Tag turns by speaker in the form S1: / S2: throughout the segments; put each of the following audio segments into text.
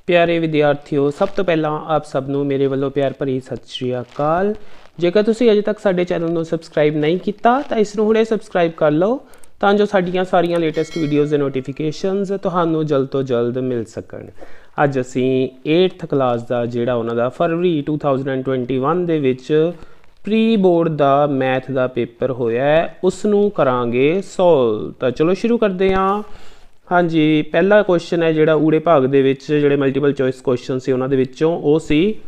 S1: प्यारे विद्यार्थियों, सब तो पहला आप सबनों मेरे वालों प्यार भरी सत श्री अकाल। जेकर तुसीं अजे तक साडे चैनल को सबसक्राइब नहीं किया तो इसनूं हुणे सबसक्राइब कर लो ਤਾਂ जो साडियां सारियां लेटेस्ट वीडियोज़ के नोटिफिकेशनस तुहानूं जल्द तो जल्द मिल सकन। अज असीं 8th क्लास का जिहड़ा उन्हां दा फरवरी 2021 दे विच प्री बोर्ड का मैथ का पेपर होया है उसनूं करांगे सॉल्व। तो चलो शुरू करते हैं। हाँ जी, पहला क्वेश्चन है जिहड़ा ऊड़े भाग दे विच जिहड़े मल्टीपल चॉइस क्वेश्चन सी उन्हां दे विच्चों ओ सी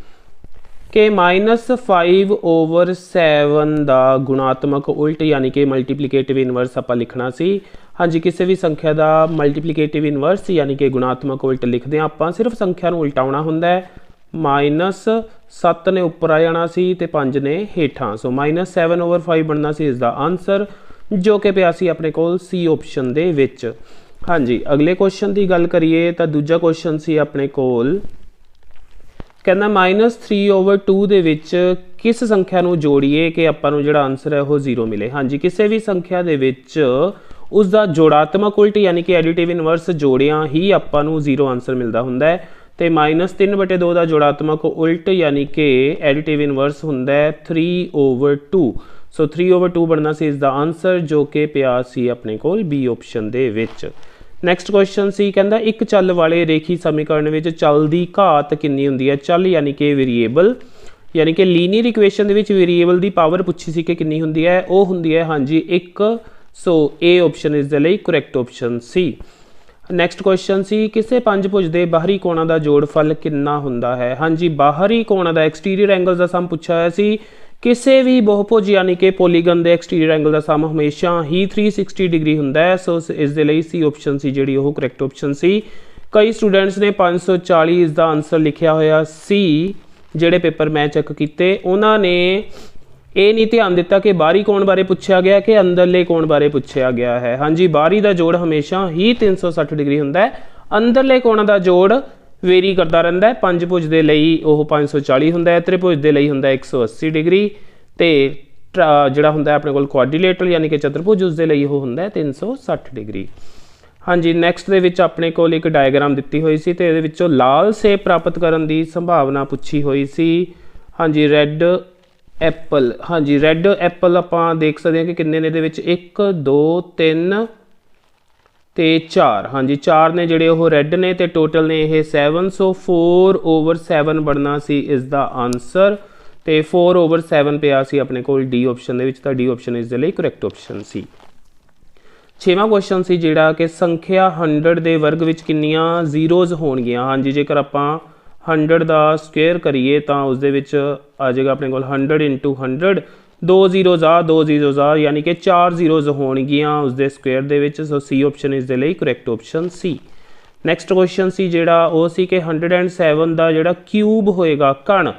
S1: कि -5/7 का गुणात्मक उल्ट यानी कि मल्टीप्लीकेटिव इनवर्स आपां लिखना सी। हाँ जी, किसी भी संख्या का मल्टीप्लीकेटिव इनवर्स यानी कि गुणात्मक उल्ट लिखते हैं आपां सिर्फ संख्या नूं उल्टाउणा हुंदा है। -7 ने उपर आ जाना सी ते 5 ने हेठां, सो -7/5 बनना सी इसका आंसर जो कि पिया सी अपने कोल सी ऑप्शन दे विच। हाँ जी, अगले क्वेश्चन की गल करिए तो दूजा क्वेश्चन सी अपने कोल कहना -3/2 दे विच किस संख्या नूं जोड़िए कि आपां नूं जिहड़ा आंसर है वो 0 मिले। हाँ जी, किसी भी संख्या दे विच उसका जोड़ात्मक उल्ट यानी कि एडिटिव इनवर्स जोड़िया ही आपां नूं 0 आंसर मिलता हुंदा है। तो -3/2 का जोड़ात्मक उल्ट यानी कि एडिटिव इनवर्स हुंदा है 3/2। सो 3/2 बनना सी इसका आंसर जो कि पिया सी अपने कोल बी ऑप्शन दे विच। नैक्सट क्वेश्चन सी कहता एक चल वाले रेखी समीकरण में चल की घात कितनी होंगी है। चल यानी कि वेरीएबल यानी कि लीनियर इक्वेशन के वेरीएबल की पावर पूछी सी कि कितनी होंगी है, वो होंगी है हाँ जी 1। सो ए ऑप्शन इस दे लई करैक्ट ऑप्शन सी। नैक्सट क्वेश्चन सी किसी पंजभुज के बाहरी कोणों का जोड़फल कितना होंदा है। हाँ जी, बाहरी कोणों का एक्सटीरियर एंगल का सम पूछा हुआ सी। किसी भी बहुभुज यानी कि पॉलीगन के एक्सटीरियर एंगल का सम हमेशा ही 360 डिग्री होंदा है। सो इस दे लई सी ऑप्शन सी जिहड़ी ओह करैक्ट ऑप्शन सी। कई स्टूडेंट्स ने 540 इसका आंसर लिखिया होया सी। जिहड़े पेपर मैं चैक किए उन्होंने ये नहीं ध्यान दिता कि बाहरी कोण बारे पूछा गया कि अंदरले कोण बारे पूछा गया है। हाँ जी, बाहरी का जोड़ हमेशा ही 360 डिग्री होंदा है, अंदरले कोणों का जोड़ वेरी करता रहता है। पंजभुज के लिए वह 540 होंदा है, त्रिभुज के लिए होंदा 180 डिग्री, तो जिहड़ा होंदा अपने कोल क्वाड्रीलेटरल यानी कि चतुर्भुज उसके लिए वह होंदा 360 डिग्री। हाँ जी, नैक्सट दे विच अपने कोल एक डायग्राम दी हुई सी ते इहदे विचों लाल सेब प्राप्त करने की संभावना पूछी हुई सी। हाँ जी, रैड एप्पल। हाँ जी, रैड एप्पल आपां देख सकते हैं कि किन्ने ने इहदे विच 1 2 3 ते 4। हाँ जी, 4 ने जिहड़े ओह रैड ने ते टोटल ने यह 7। सो 4/7 बनना सी इसका आंसर, तो 4/7 पिया सी अपने कोल डी ऑप्शन दे विच, तां डी ऑप्शन इस दे लई करैक्ट ऑप्शन सी। 6वां क्वेश्चन सी जिहड़ा कि संख्या 100 के वर्ग विच कितनियां जीरोज़ होणगियां। हाँ जी, जेकर आपां 100 का स्क्वेयर करिए तो उस दे विच आ जाएगा अपने कोल 100 × 100, 2 जीरोज़ आ 2 जीरोज़ आ यानी कि 4 जीरोज़ होणगियां उसके स्क्वेयर दे विच। सो सी ऑप्शन इस दे लई करैक्ट ऑप्शन सी। नैक्सट क्वेश्चन सी जिहड़ा वो सी कि 107 का जिहड़ा क्यूब होएगा कण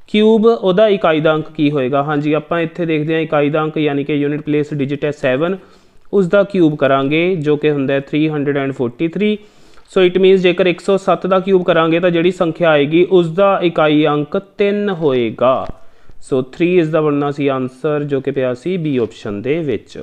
S1: क्यूब उहदा इकाई का अंक की होएगा। हाँ जी, आपां इत्थे देखते हैं इकाई का अंक यानी कि यूनिट प्लेस डिजिट है 7, उसका क्यूब करांगे जो कि हुंदा 343। सो इट मीनस जेकर 107 का क्यूब करांगे तो जिहड़ी संख्या आएगी उसका इकाई अंक 3 होएगा। सो 3 इसका बनना सी आंसर जो कि पिया सी बी ऑप्शन दे विच।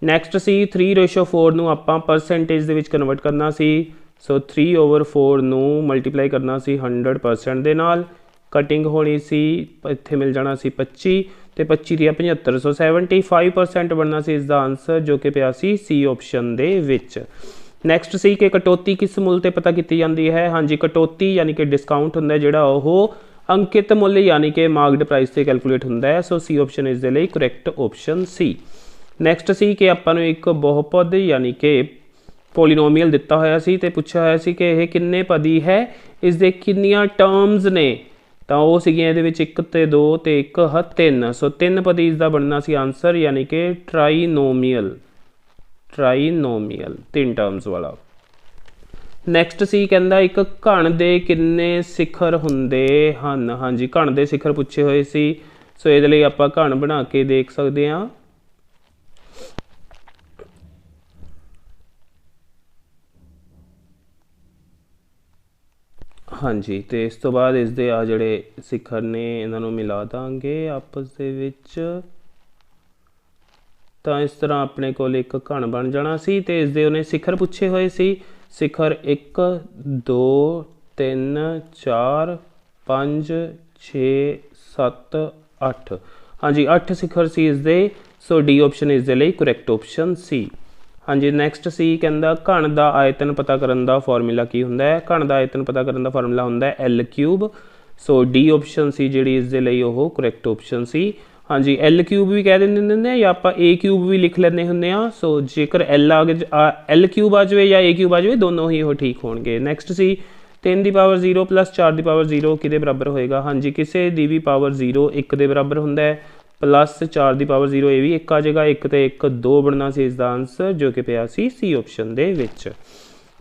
S1: नैक्सट सी 3/4 नूं आपां परसेंटेज दे विच कन्वर्ट करना सी। सो 3/4 नूं मल्टीप्लाई करना सी 100% दे नाल, कटिंग होनी सी इत्थे मिल जाना सी 25 ते 25 दियां 75। सो 75% बनना सी इसका आंसर जो कि पिया सी ऑप्शन दे विच। नैक्सट सी कि कटौती किस मुल ते पता की जाती है। हाँ जी, कटौती यानी कि डिस्काउंट हुंदा जिहड़ा ओह अंकित मुल यानी कि मार्कड प्राइस से कैलकुलेट होंदा है। सो सी ऑप्शन इस दे लई करैक्ट ऑप्शन सी। नैक्सट सी कि आपां नूं एक बहुपद यानी कि पोलीनोमीअल दिता होया सी ते पुछया होया सी कि यह किन्ने पदी है, इस दे कितनियां टर्म्स ने, तो वो सीगियां इहदे विच 1 ते 2 ते 1 3। सो 3 पदी इसका बनना सी आंसर यानी कि ट्राइनोमीअल 3 टर्म्स वाला। नैक्सट सी कहता एक घण दे किन्ने सिखर हुंदे हन। हाँ जी, घण दे सिखर पूछे हुए सी। सो इहदे लई आपां घण बना के देख सकते हैं। हाँ जी, तो इस तो बाद इसके आ जिहड़े सिखर ने इन्हों मिला देंगे आपस दे विच, तो इस तरह अपने कोल एक घण बन जाना सी। ते इसदे उन्हें सिखर पूछे हुए सी, सिखर 1 2 3 4 5 6 7 8। हाँ जी 8 ਸਿਖਰ ਸੀ ਇਸਦੇ, ਸੋ ਡੀ ਆਪਸ਼ਨ ਇਸ ਦੇ ਲਈ ਕਰੈਕਟ ਆਪਸ਼ਨ ਸੀ। हाँ जी नैक्सट सी कहता घन का आयतन पता करने का फॉर्मूला की होंदा है, घन का आयतन पता करने का फॉर्मूला होंदा है एल क्यूब। सो डी ऑप्शन सी जी इस दे लई ओह करैक्ट ऑप्शन सी। हाँ जी एल क्यूब भी कह देंगे होंगे या आप ए क्यूब भी लिख लेंगे होंगे। सो जेकर एल एल क्यूब आ जाए या ए क्यूब आ जाए दोनों ही वो ठीक होंगे। नैक्सट सी 3 की पावर 0 प्लस 4 की पावर 0 कि बराबर होएगा। हाँ जी किसी की भी पावर 0 1 के बराबर होंदा है, प्लस 4 की पावर 0 ये भी 1 आ जाएगा, 1 तो 1 2 बनना सी इसका आंसर जो कि पिया सी ऑप्शन दे विच।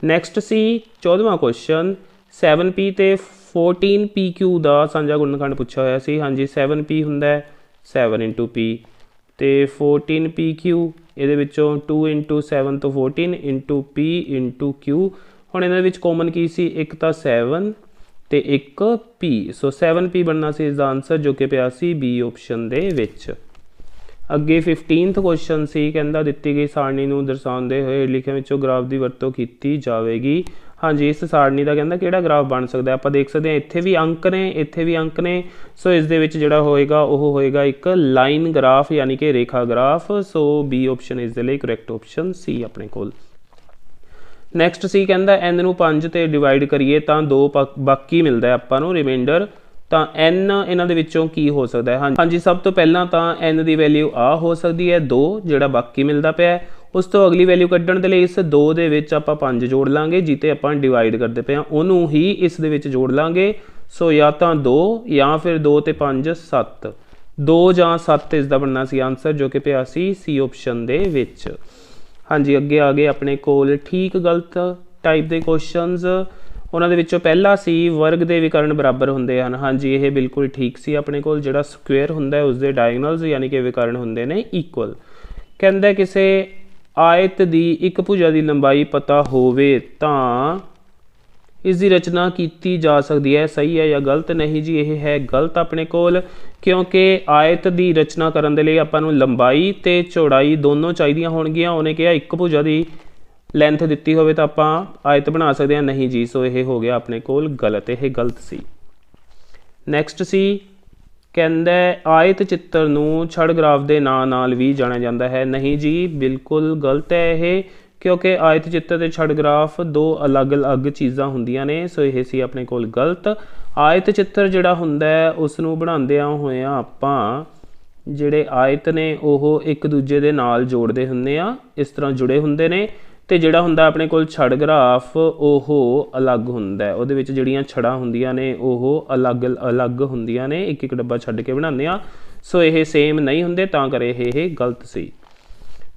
S1: नैक्सट सी 14वां क्वेश्चन 7p ते 14pq का साझा गुणनखंड पूछा होया सी। हाँ जी 7p हुंदा 7 इंटू p तो 14pq ये 2 इंटू 7 तो 14 इंटू p इंटू q। हुण इहदे विच कॉमन की सी एक तो 7 तो एक पी, सो 7p बनना सी इसका आंसर जो कि पिया सी बी ऑप्शन दे विच। अगे 15th क्वेश्चन सी कहता दिती गई सारणी नूं दर्शाउंदे होए लिखे विचों ग्राफ की वरतों की जाएगी। हाँ जी इस सारणी का कहता किहड़ा ग्राफ बन सकता है, आप देख सकते हैं इत्थे भी अंक ने इत्थे भी अंक ने। सो इस दे विच जिहड़ा होएगा वह होएगा एक लाइन ग्राफ यानी कि रेखा ग्राफ। सो बी ऑप्शन इस दे लई करैक्ट ऑप्शन सी अपने कोल। नैक्सट सी कहता एन नूं 5 ते डिवाइड करिए तो 2 बाकी मिलता है आपां नूं रिमाइंडर, तो एन इन्हां दे विचों की हो सकता है। हाँ जी सब तो पहला तो एन की वैल्यू आ हो सकती है 2 जिहड़ा बाकी मिलता पिया। उस तो अगली वैल्यू कड्ढण दे लई इस 2 दे विच आपां 5 जोड़ लांगे जिते आपां डिवाइड करते पे उहनूं ही इस दे विच जोड़ लांगे। सो या तो 2 या फिर 2 ते 5 7, 2 जां 7 इसका बनना सी आंसर जो कि पिया सी ऑप्शन दे विच। हाँ जी अगे आ गए अपने कोल ठीक गलत टाइप के क्वेश्चनस। उन्होंने विचों पहला सी वर्ग के विकर्ण बराबर होंगे हैं। हाँ जी ये बिल्कुल ठीक सी अपने कोल जिहड़ा स्क्वेयर होंदा उसके डायगनल्स यानी कि विकर्ण होंगे ने इक्वल। कहता किसी आयत की एक भुजा की लंबाई पता होवे तां इसकी रचना की जा सकती है, सही है या गलत। नहीं जी ये है गलत अपने कोल, क्योंकि आयत की रचना करने के लिए आपां नूं लंबाई तो चौड़ाई दोनों चाहिए होणगियां। उन्हें कहा एक भुजा की लेंथ दिती होवे तो आपां आयत बना सकते हैं, नहीं जी। सो ये हो गया अपने कोल गलत, यह गलत सी। नैक्सट सी कहंदा आयत चित्र नूं छड़ ग्राफ के नाम नाल भी जाना जाता है, नहीं जी बिल्कुल गलत है यह, क्योंकि आयत चित्र ते छड़ ग्राफ दो अलग अलग चीज़ां हुंदियां ने। सो ये सी अपने कोल गलत। आयत चित्र जिहड़ा हुंदा है उसनूं बनाउंदिआं होइआं आपां जिहड़े आयत ने ओह एक दूजे दे नाल जोड़दे हुंदे आ, इस तरह जुड़े हुंदे ने। ते जिहड़ा हुंदा अपने कोल छड़ ग्राफ ओह अलग हुंदा है, उहदे विच जिहड़ियां छड़ां हुंदियां ने ओह अलग अलग हुंदियां ने, एक एक डब्बा छड्ड के बनाउने आ। सो ये सेम नहीं हुंदे तां करे ये गलत सी।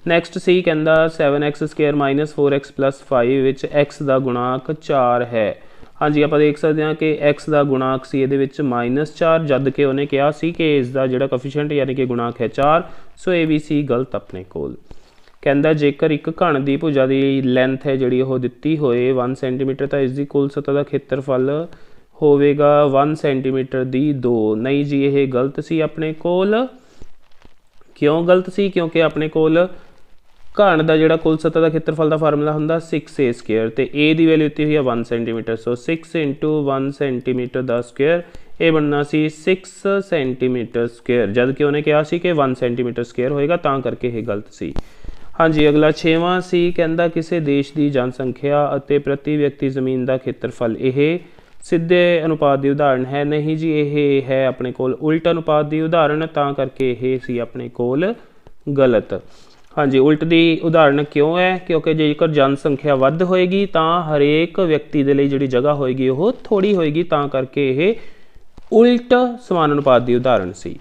S1: नैक्सट सी कहता 7x² माइनस 4x प्लस 5 विच x का गुणांक 4 है। हाँ जी आप देख सकते हैं कि x का गुणांक सी ये -4 जद कि उन्हें कहा सी कि इसका जिहड़ा कोफिशिएंट यानी कि गुणांक है 4। सो ये भी सी गलत अपने कोल। कहता जेकर एक घन की भुजा की लेंथ है जी दिती होए 1 सेंटीमीटर तो इसकी कुल सतह का खेत्रफल होवेगा 1 सेंटीमीटर दी 2। नहीं जी ये गलत सी अपने कोल। क्यों गलत सी? क्योंकि अपने कोल घन का जिहड़ा कुल सतह का खेत्रफल का फार्मूला हुंदा 6a² तो a की वैल्यू दी हुई है 1 सेंटीमीटर। सो 6 इंटू 1 सेंटीमीटर का स्क्वेयर ये बनना सी 6 सेंटीमीटर स्क्वेयर, जद कि उन्हें कहा सी कि 1 सेंटीमीटर स्क्वेयर होएगा, तां करके ये गलत सी। हाँ जी अगला 6वां सी कहता किसी देश की जनसंख्या और प्रति व्यक्ति जमीन का खेत्रफल यह सीधे अनुपात की उदाहरण है, नहीं जी ये है अपने कोल उल्ट अनुपात की उदाहरण, तां करके ये सी अपने कोल गलत। हाँ जी उल्ट की उदाहरण क्यों है? क्योंकि जेकर जनसंख्या वध होएगी तो हरेक व्यक्ति के लिए जिहड़ी जगह होएगी वो थोड़ी होएगी, तां करके ये उल्ट समान अनुपात की उदाहरण सी।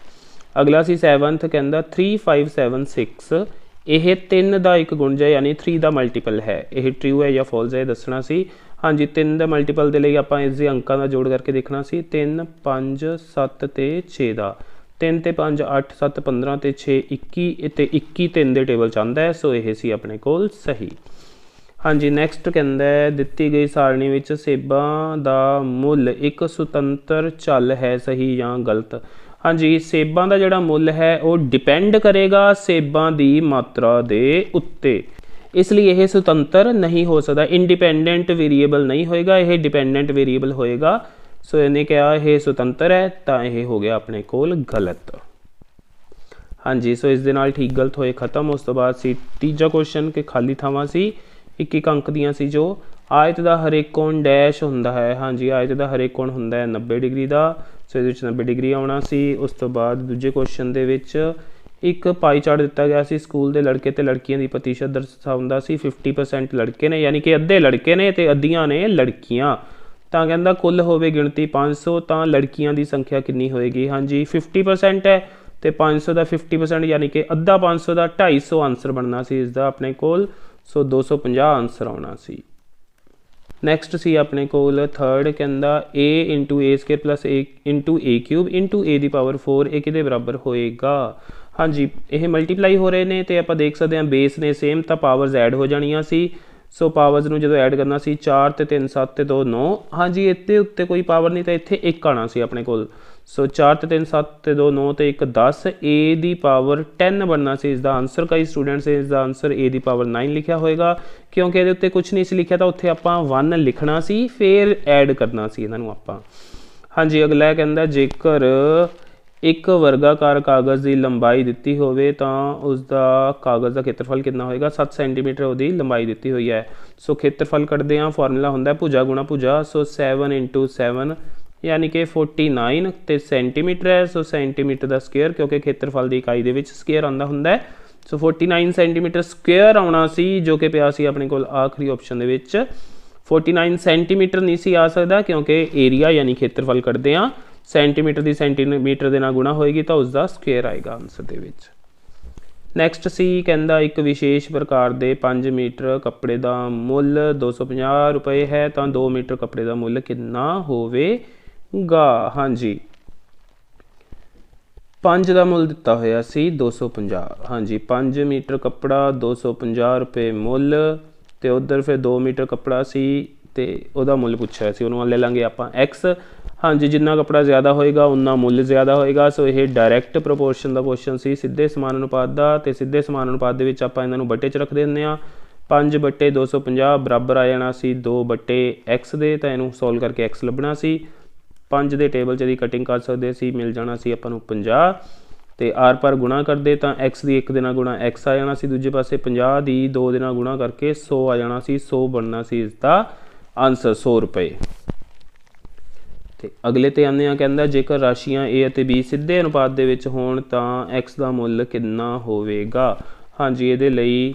S1: अगला सी 7th कहता 3 5 7 6 यह 3 का एक गुणज है यानी 3 का मल्टीपल है, यह ट्रू है या फॉल्स है दसना सी। हाँ जी 3 का मल्टीपल के लिए आप इसके अंकों का जोड़ करके देखना सी 3 5 7 ते 6 का 3 ते 5 8 7 15 ते 6 21 ते 21 3 के टेबल चाहता है। सो यह सी अपने कोल सही। हाँ जी नैक्सट कहता है दिती गई सारणी में सेबां का मुल एक सुतंत्र चल है, सही या गलत। हाँ जी सेबां का जिहड़ा मुल है वो डिपेंड करेगा सेबां की मात्रा के उत्ते, इसलिए यह सुतंत्र नहीं हो सकता, इंडिपेंडेंट वेरीएबल नहीं होएगा, यह डिपेंडेंट वेरीएबल होएगा। सो इन्हें क्या यह सुतंत्र है, तो यह हो गया अपने कोल गलत। हाँ जी, सो इस दे नाल ठीक गलत होए खत्म। उस तो बाद सी तीजा क्वेश्चन के खाली थावां सी 1 अंक दियां सी जो आयत का हरेक कोण डैश हुंदा है। हाँ जी, आयत का हरेक कोण हुंदा है 90 डिग्री का, सो ये 90 डिग्री आना सी। उस तो बाद दूजे क्वेश्चन दे विच एक पाई चार्ट दिता गया सी, स्कूल के लड़के ते लड़कियां की प्रतिशत दर्शाउंदा सी। 50% लड़के ने, यानी कि अद्धे लड़के ने ते अद्धियां ने लड़कियां। तो कहता कुल होवे गिणती 500, तो लड़कियां की संख्या कितनी होएगी। हाँ जी, 50% है तो 500 का 50% यानी कि अद्धा 500 का 250 आंसर बनना सी इसका अपने कोल। सो 250 आंसर आना सी। नैक्सट सी अपने कोल थर्ड कहता a into A square plus A into A cube into A the power 4 ये किहदे बराबर होएगा। हाँ जी, ये मल्टीप्लाई हो रहे हैं तो आप देख सकते हैं बेस ने सेम, तो पावर्स ऐड हो जानियां सी। सो पावर्स में जो ऐड करना सी 4 ते 3 7 ते 2 9। हाँ जी, इतने उत्ते कोई पावर नहीं, तो इत्थे 1 आना सी अपने कोल। सो 4 ते 3 7 ते 2 9 ते 1 10, ए दी पावर 10 बनना सी इसका आंसर। कई स्टूडेंट्स ने इसका आंसर ए दी पावर 9 लिखा होएगा, क्योंकि ये उत्ते कुछ नहीं सी लिखा, तो उत्थे आपां 1 लिखना सी फिर ऐड करना सी इन्हां नूं आपां। हाँ जी, अगला कहता जेकर एक वर्गाकार कागज़ की लंबाई दी होवे तो उसका कागज़ का खेत्रफल कितना होएगा। 7 सेंटीमीटर उसकी लंबाई दी हुई है। सो खेत्रफल कटते हैं, फॉर्मूला होंगे भुजा गुणा भुजा। सो 7 इंटू 7 यानी कि 49 तो सेंटीमीटर है। सो सेंटीमीटर का स्केयर, क्योंकि खेत्रफल की इकाई के स्केयर आता होंगे। सो 49 सेंटीमीटर स्केयर आना सी, जो कि पिया सी अपने को आखिरी ऑप्शन के 49 सेंटीमीटर नहीं सी आ सकता, क्योंकि एरिया यानी खेत्रफल कटते हैं सेंटीमीटर की सेंटीमीटर के नाल गुणा होएगी, तो उसका स्क्वेयर आएगा आंसर दे विच। नैक्सट सी कहता एक विशेष प्रकार के 5 मीटर कपड़े का मुल 250 रुपए है, तो 2 मीटर कपड़े का मुल कितना होवेगा। हाँ जी, 5 का मुल दिता होया सी 250। हाँ जी, 5 मीटर कपड़ा 250 रुपए मुल, तो उधर फिर 2 मीटर कपड़ा सी तो वह मुल पूछा सी, उन्होंने ले लेंगे आप एक्स। हाँ जी, जिन्ना कपड़ा ज़्यादा होएगा उन्ना मुल ज़्यादा होएगा। सो ये डायरैक्ट प्रोपोर्शन का क्वेश्चन सी, सीधे समानुपात का, तो सीधे समानुपात के विच आपां इन्हां नूं बटे च रख देंगे। 5 बटे 250 बराबर आ जाना सी 2 बटे एक्स दे, तो इनू सॉल्व करके एक्स लभना सी। 5 के टेबल च कटिंग कर सकते सी, मिल जाना सी आपां नूं 50, तो आर पर गुणा करते तो एक्स की 1 दे नाल गुणा एक्स आ जाना सी, दूजे पासे 50 की 2 दे नाल गुणा करके 100 आ जाना सी। 100 बनना सी इसका आंसर 100 रुपए। अगले ते आने कहता जेकर राशियां ए और बी सीधे अनुपात के विच होण तां एक्स का मुल कितना होवेगा। हाँ जी, ये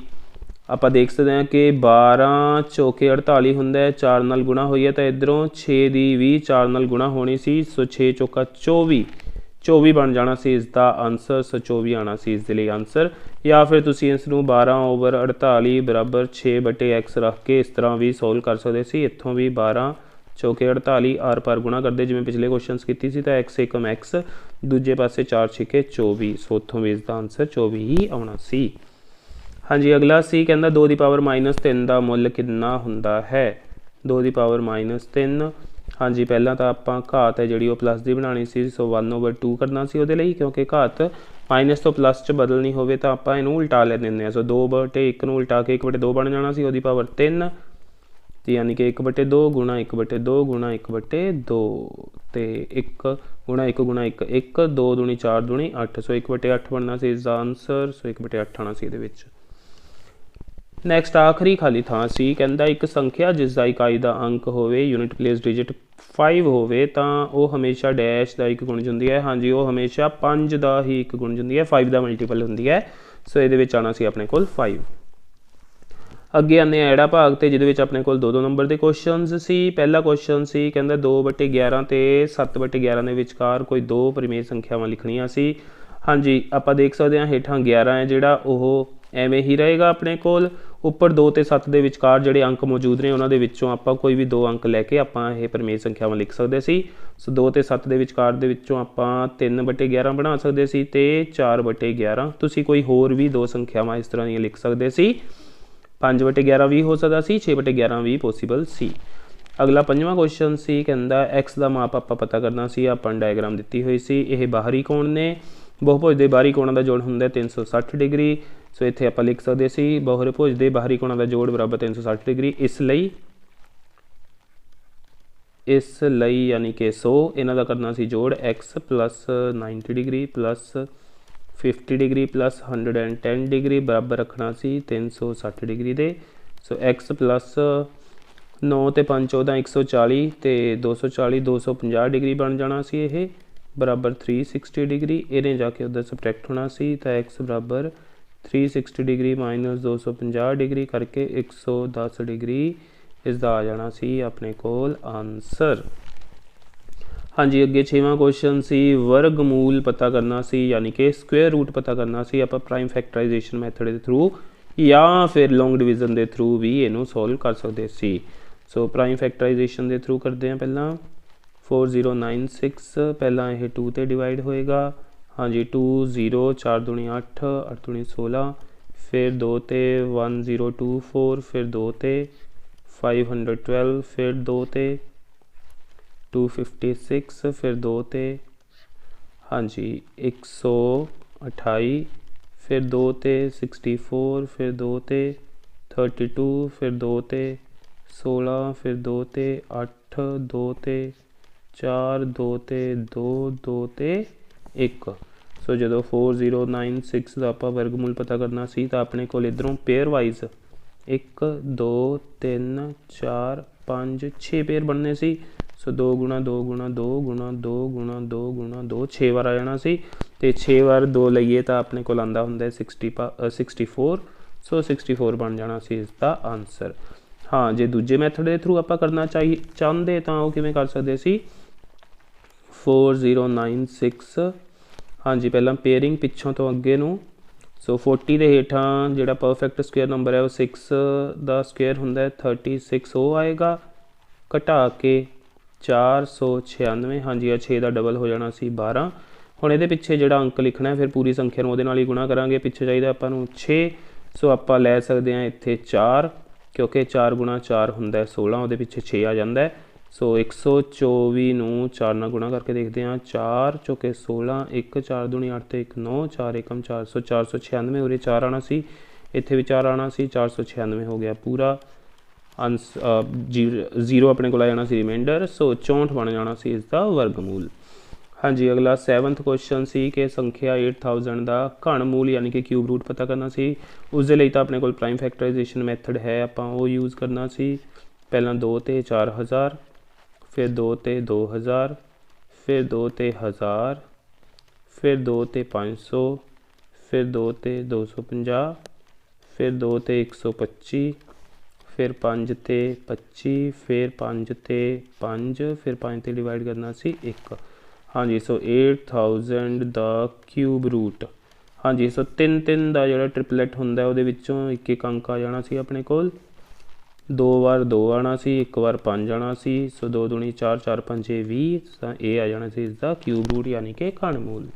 S1: आप देख सकते हैं कि 12 चौके 48 हुंदा है, 4 नाल गुणा हुई है, तो इधरों 6 की भी 4 नाल गुणा होनी सी। सो 6 चौका 24 बन जाना सी इसका आंसर। सो 24 आना सी इस लिए आंसर, या फिर तुसीं इस नूं 12/48 बराबर 6 बटे एक्स रख के इस तरह भी सॉल्व कर सकते सी। इत्थों भी 12 चौके 48 आर पार गुणा करते जिवें पिछले क्वेश्चन की सी, तो एक्स एकम एक्स, दूजे पासे 4 6 24। सो उत्थों भी इसका आंसर 24 ही आना सी। हाँ जी, अगला सी कहता 2 की पावर -3 का मुल कितना हुंदा है। 2 की पावर -3। हाँ जी, पहला तो आप घात है जी प्लस की बनानी सी। सो 1/2 करना सी वो, क्योंकि घात माइनस तो प्लस च बदलनी हो तो आप इनू उल्टा ले लें। सो 2/1 नूं उल्टा के 1/2 बन जाना सी, वो पावर 3, यानी कि 1/2 गुणा 1/2 गुणा 1/2, तो 1 गुणा 1 गुणा 1 1, 2 दूनी 4 दूनी 8। सो 1/8 बनना सी इसका आंसर। सो 1/8 आना सी ये। नैक्सट आखिरी खाली थां सी कहता एक संख्या जिसका इकाई का अंक होवे यूनिट प्लेस डिजिट 5 होवे तो वह हमेशा डैश का एक गुणज हुंदी है। हाँ जी, वो हमेशा 5 का ही एक गुणज हुंदी है, 5 का मल्टीपल हुंदी है। सो ये आना सी अपने कोल 5। अगे आने एड़ा भाग तो जिहदे अपने कोल 2-2 नंबर के क्वेश्चनस सी। पहला क्वेश्चन सी कहता 2/11 तो 7/11 के विचकार कोई 2 परिमेय संख्यावां लिखणियां सी। हाँ जी, आप देख सकते हैं हेठां 11 है जिहड़ा ओह एवें ही रहेगा अपने कोल। उपर 2 ते 7 के विचकार जोड़े अंक मौजूद ने उन्होंने विचों आप कोई भी 2 अंक लैके आप परिमेय संख्यावां लिख सकते सी। सो 2 ते 7 के विचकार दे विचों आप 3/11 बना सकते सी ते 4/11। तुसीं कोई होर भी 2 संख्यावां इस तरह दी लिख सकते सी। 5/11 भी हो सकता सी, 6/11 भी पॉसीबल सी। अगला 5वां क्वेश्चन सी कहता एक्स का माप आप पता करना सी। आपां डायग्राम दी हुई सी। यह बाहरी कोण ने ਬਹੁਭੁਜ ਦੇ ਬਾਹਰੀ ਕੋਣਾਂ ਦਾ ਜੋੜ ਹੁੰਦਾ 360 ਡਿਗਰੀ। ਸੋ ਇੱਥੇ ਆਪਾਂ ਲਿਖ ਸਕਦੇ ਸੀ ਬਹੁਭੁਜ ਦੇ ਬਾਹਰੀ ਕੋਣਾਂ ਦਾ ਜੋੜ ਬਰਾਬਰ 360 ਡਿਗਰੀ। ਇਸ ਲਈ ਯਾਨੀ ਕਿ 100 ਇਹਨਾਂ ਦਾ ਕਰਨਾ ਸੀ ਜੋੜ x plus 90 degree plus 50 degree plus 110 degree ਬਰਾਬਰ ਰੱਖਣਾ ਸੀ 360 ਡਿਗਰੀ ਦੇ। ਸੋ x ਪਲੱਸ 9 ਤੇ 5 14 140 ਤੇ 240 250 ਡਿਗਰੀ ਬਣ ਜਾਣਾ ਸੀ ਇਹ ਬਰਾਬਰ 360 ਡਿਗਰੀ। ਇਹਨੇ ਜਾ ਕੇ ਉੱਧਰ ਸਬਟਰੈਕਟ ਹੋਣਾ ਸੀ ਤਾਂ x ਬਰਾਬਰ 360 ਡਿਗਰੀ ਮਾਈਨਸ 250 ਡਿਗਰੀ ਕਰਕੇ 110 ਡਿਗਰੀ ਇਸ ਦਾ ਆ ਜਾਣਾ ਸੀ ਆਪਣੇ ਕੋਲ ਆਨਸਰ। ਹਾਂਜੀ ਅੱਗੇ 6ਵਾਂ ਕੁਐਸਚਨ ਸੀ ਵਰਗਮੂਲ ਪਤਾ ਕਰਨਾ ਸੀ ਯਾਨੀ ਕਿ ਸਕੁਏਅਰ रूट पता करना सी। ਆਪਾਂ ਪ੍ਰਾਈਮ ਫੈਕਟਰਾਈਜੇਸ਼ਨ ਮੈਥਡ ਦੇ ਥਰੂ ਜਾਂ ਫਿਰ ਲੌਂਗ ਡਿਵੀਜ਼ਨ ਦੇ ਥਰੂ ਵੀ ਇਹਨੂੰ ਸੋਲਵ ਕਰ ਸਕਦੇ ਸੀ। ਸੋ ਪ੍ਰਾਈਮ ਫੈਕਟਰਾਈਜੇਸ਼ਨ ਦੇ ਥਰੂ ਕਰਦੇ ਹਾਂ। ਪਹਿਲਾਂ 4096 ਪਹਿਲਾਂ ਇਹ 2 ਤੇ ਡਿਵਾਈਡ ਹੋਏਗਾ। ਹਾਂਜੀ 2 0 4 दूनी 8 8 दूनी 16 फिर 2 ते 1024 फिर 2 ते 512 फिर 2 ते 256 फिर 2 ते हाँ जी 128 फिर 2 ते 64 फिर 2 ते 32 फिर 2 ते 16 फिर 2 ते 8 2 ते 4 2 ते 2 2 ते 1। सो जो 4096 का आप वर्गमूल पता करना सी तो अपने को इधरों पेयर वाइज 1 2 3 4 5 6 पेयर बनने सी। सो 2 गुणा 2 गुणा 2 गुणा 2 गुणा 2 गुणा 2 6 बार आ जाना सी ते 6 बार 2 लईए तो अपने को आंदा हुंदा 64। सो 64 बन जाना सी इसका आंसर। हाँ जे दूजे मैथड के थ्रू आप करना चाहते तो वह किवें कर सकते सी 4096 हाँ जी पहला पेयरिंग पिछों तो अगे नूं। सो 40 के हेठां जिहड़ा परफेक्ट स्क्वेयर नंबर है वो 6 का स्क्वेयर हुंदा 36 वो आएगा घटा के 496। हाँ जी 6 का डबल हो जाना सी 12। हुण इहदे पिछे जिहड़ा अंक लिखना है फिर पूरी संख्या नूं उहदे नाल ही गुणा करांगे। पिछे चाहिए आपां नूं 6। सो आपां लै सकदे हां इत्थे 4 क्योंकि 4 गुणा 4 हुंदा 16 उहदे पिछे 6 आ जांदा है। सो 124 नूं 4 नाल गुणा करके देखते हैं 4 चौके 16 1 4 दूनी 8 ते 1 9 4 एकम 4 सौ 496 उरे 4 आना सी इत्थे भी 4 आना सी 496 हो गया पूरा जीरो अपने को आ जाना सी रिमाइंडर। सो 64 बन जाना सी इसका वर्गमूल। हाँ जी अगला 7th क्वेश्चन सी कि संख्या 8000 का घन मूल यानी कि क्यूब रूट पता करना सी। उस दे लई तां अपने को प्राइम फैक्टराइजेशन मैथड है आपां वो यूज़ करना सी। पहला 2 ते 4000 फिर 2 ते 2000 फिर 2 ते 1000 फिर 2 ते 500 फिर 2 ते 250 फिर 2 ते 125 फिर 5 ते 25 फिर 5 ते 5 फिर 5 ते डिवाइड करना सी 1। हाँ जी सो 8000 दा क्यूब रूट। हाँ जी सो 3 3 का जो ट्रिपलेट होंदा उहदे विचों एक एक अंक आ जाना सी अपने कोल। 2 बार 2 आना सी 1 बार 5 आना सी। सो 2 दूनी 4 4 5 20 ये आ जाना सी इसका क्यूब रूट यानी कि घन मूल।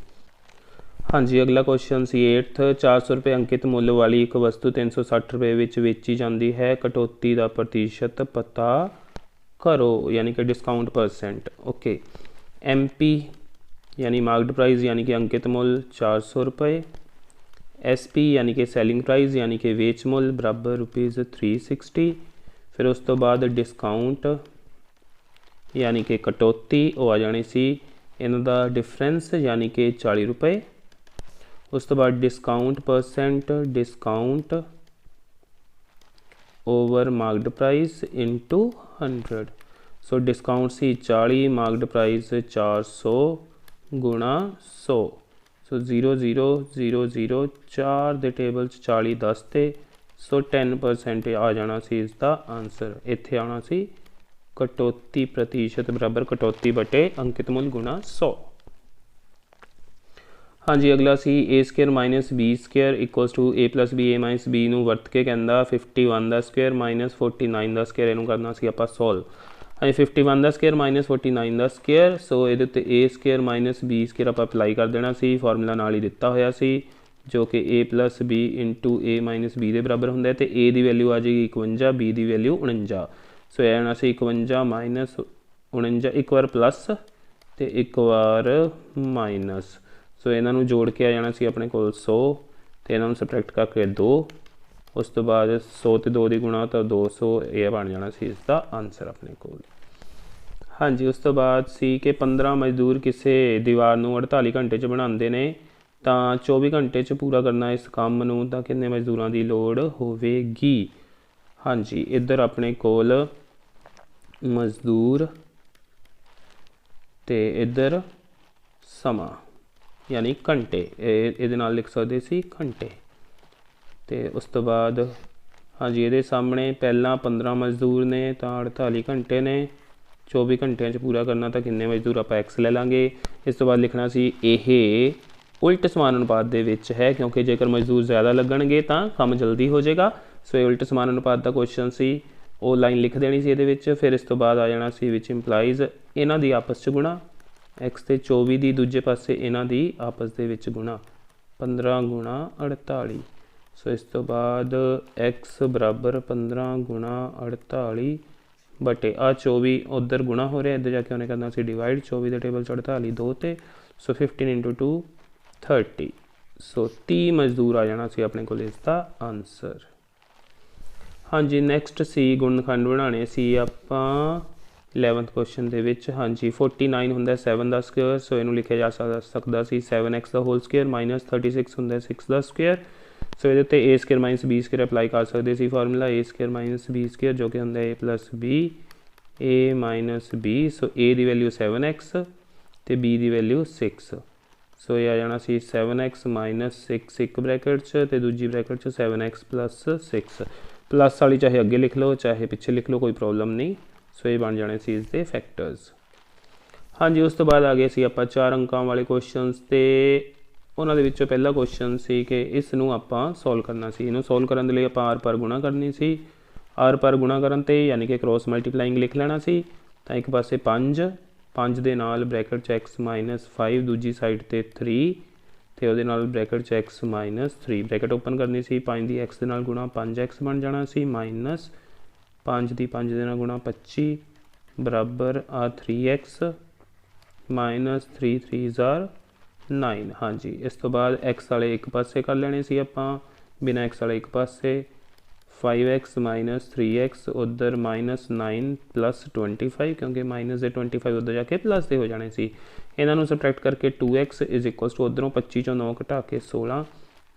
S1: हाँ जी अगला क्वेश्चन सी 8th 400 रुपये अंकित मुੱਲ वाली एक वस्तु 360 रुपये विच बेची जाती है कटौती का प्रतिशत पता करो यानी कि डिस्काउंट परसेंट। ओके MP यानी मार्केट प्राइस यानी कि अंकित मुੱਲ 400 रुपये। SP यानी कि सैलिंग प्राइस यानी कि वेच मुੱਲ बराबर ₹360। फिर उस तो बाद डिस्काउंट यानी कि कटौती वो आ जानी सी इन्हां दा डिफरेंस यानी कि 40 रुपये। उस तो बाद discount percent discount over market price into 100। So discount सी 40 मार्केट प्राइस 400 गुणा 100। सो 0 0 0 0 4 दे टेबल 40 10 ते सो 10% आ जाना सी इसका आंसर। इत्थे आना सी कटौती प्रतिशत बराबर कटौती बटे अंकित मुੱਲ गुणा 100। हाँ जी अगला सी A² minus B² equals to A plus B A minus B नूं वरत के कहंदा 51 का स्क्वेयर माइनस 49 का स्क्वेयर इनू करना सी आपां सॉल्व। हाँ 51 का स्क्वेयर माइनस 49 का स्क्वेयर। सो ये A² माइनस B² आप अप्लाई कर देना सी फॉर्मूला नाल ही दिता होया सी जो कि A plus B into A minus B के बराबर होंगे तो A की वैल्यू आ जाएगी 51 B की वैल्यू 49। सो यह आना सी 51 माइनस 49 एक बार प्लस तो एक बार माइनस। सो इन्हों जोड़ के आ जाना सी अपने को 100 तो इन्हों सबट्रैक्ट करके 2 उस तो बाद 100 तो 2 की गुणा तो 200 ये बन जाना सी इसका आंसर अपने को। हाँ जी उस तो बाद सी कि 15 मजदूर किसी दीवार नूं 48 घंटे च बनाते हैं तो 24 घंटे च पूरा करना इस काम नूं तां कितने मजदूरों की लोड़ होवेगी। हाँ जी इधर अपने कोल मजदूर ते इधर समा यानी घंटे ये नाल लिख सकते सी घंटे। तो उस तो बाद हाँ जी ये सामने पहला 15 मजदूर ने तो 48 घंटे ने 24 घंटिया पूरा करना तो किन्ने मजदूर आप एक्स ले लाँगे। इस तो बाद लिखना सी ये उल्ट समानुपात दे विच है क्योंकि जेकर मजदूर ज़्यादा लगणगे तो काम जल्दी हो जाएगा। सो ये उल्ट समानुपात का क्वेश्चन सी वो लाइन लिख देनी सी इहदे विच। फिर इस तो बाद आ जाना सी विच इंप्लाइज इन्हां दी आपस च गुणा एक्स ते 24 की दूजे पासे इन्हां दी आपस दे विच गुणा 15 गुणा 48। सो इस तो बाद एक्स बराबर 15 गुणा 48 बटे आ 24 उधर गुणा हो रहा इधर जाके उन्हें करना सी डिवाइड 24 के टेबल 48 2 ते सो 15 इंटू 2 30। सो 30 मजदूर आ जाना सी अपने को इसका आंसर। हाँ जी नैक्सट सी गुणखंड बनाने सी आपां 11th क्वेश्चन दे विच। हाँ जी 49 होंदा 7 का स्क्वेयर सो इनू लिखा जा सकता सी 7x का होल स्क्वेयर माइनस 36 होंदा 6 का स्क्वेयर। सो ये A square minus B square apply कर सकते सी formula A square minus B square जो कि होंदा A plus B A minus B. So A की वैल्यू 7x तो बी की वैल्यू 6। सो ये आ जाना सी 7x माइनस 6 एक ब्रैकेट तो दूजी ब्रैकेट 7x प्लस 6 प्लस वाली चाहे अगे लिख लो चाहे पिछे लिख लो कोई प्रॉब्लम नहीं। सो ये बन जाने सी इसके फैक्टर्स। हाँ जी उस तो बाद आ गए सी आप 4 अंकों वाले क्वेश्चन तो उन्होंने विचों पहला क्वेश्चन सी कि इसनूं आपां सॉल्व करना सी। इनू सॉल्व करने के लिए आपां आर पर गुणा करनी सी। आर पर गुणा करन ते यानी कि क्रॉस मल्टीप्लाइंग लिख लेना सी। तो एक पासे 5 दे नाल ब्रैकेट च एक्स माइनस 5 दूजी साइड ते 3 तो वो नाल ब्रैकेट च एक्स माइनस 3 ब्रैकेट ओपन करनी सी 5 की एक्स के नाल गुणा 5x बन जाना सी माइनस 5 की 5 के नाल गुणा 25 बराबर आ 3x माइनस 3 3 जार 9। हाँ जी इस तो बाद एक्स वाले एक पासे कर लेने सी आपां बिना एक्स वाले एक पासे 5x माइनस 3x उधर माइनस 9 प्लस 25 क्योंकि माइनस 25 उधर जाके प्लस दे हो जाने सी। इन्हों सबट्रैक्ट करके 2x इज इक्वल्स टू उधरों 25 चों 9 घटा के 16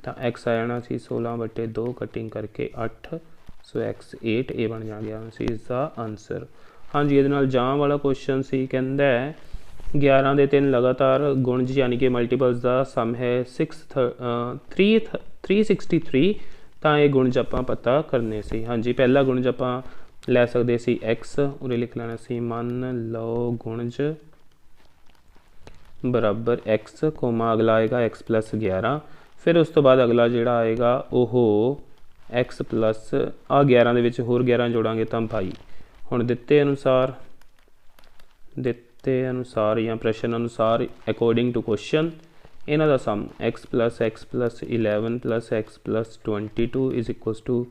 S1: तो एक्स आ जाना सी 16 बटे 2 कटिंग करके 8 सो एक्स 8 ये बन जा गया सी इसका आंसर। हाँ जी ये जां वाला क्वेश्चन सी कहता है 11 के 3 लगातार गुणज यानी कि मल्टीपल्स का सम है 363 तो ये गुणज आप पता करने से। हाँ जी पहला गुणज आप लै सकते सी एक्स उरे लिख लेना सी मान लो गुणज बराबर एक्स कोमा अगला आएगा एक्स प्लस 11 फिर उस तो बाद अगला जोड़ा आएगा वो एक्स प्लस आ 11 के होर 11 जोड़ांगे तो 22। हुण दिते अनुसार या प्रश्न अनुसार अकॉर्डिंग टू क्वेश्चन इन्हां दा sum X plus 11 plus X plus 22 is equals to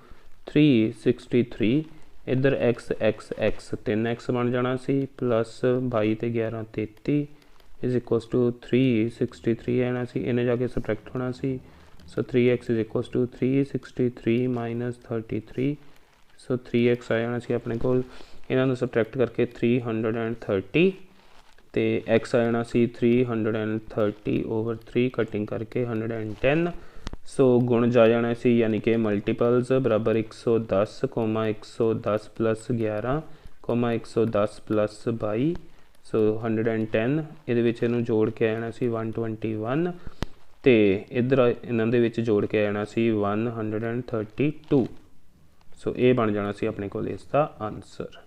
S1: 363। इधर एक्स 3x बन जाना सी प्लस 22 ते 11 33 इज इक्वल्स टू 363 आना सी इन्हें जाके सबट्रैक्ट होना सी। So 3x is equals to 363 minus 33 so 3x आ जाना सी अपने को इन्होंने सबट्रैक्ट करके 330 तो एक्स आ जाना सी 330 ओवर 3 कटिंग करके 110। सो गुणज आ जाना सी यानी कि मल्टीपल्स बराबर 110 कोमा 110 प्लस 11 कोमा 110 प्लस 22 सो 110 ये जोड़ के आ जाना सी 121 तो इधर इन्होंने जोड़ के आ जाना सी 132। सो ये बन जाना सी अपने को इसका आंसर।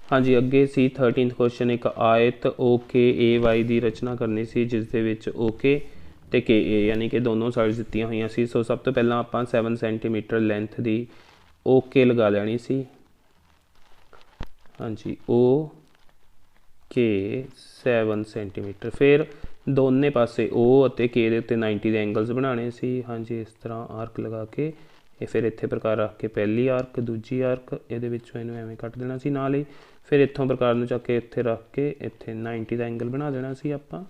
S1: हाँ जी अगे सी 13th क्वेश्चन एक आयत ओके ए वाई की रचना करनी सी जिस दे विच ओके ते के ए यानी कि दोनों साइड्स दित्तियां हुई सी। सो सब तो पहला आप 7 सेंटीमीटर लेंथ की ओके लगा लैनी सी। हाँ जी ओ के 7 सेंटीमीटर फिर दोनों पासे ओ और के दे उत्ते 90 के एंगल्स बनाने सी। हाँ जी इस तरह आर्क लगा के फिर इत्थे प्रकार रख के पहली आर्क दूजी आर्क ये एवं कट देना सी नाल ही फिर इत्थों प्रकार में चक के इत्थे रख के इत्थे 90 का एंगल बना देना सी आपां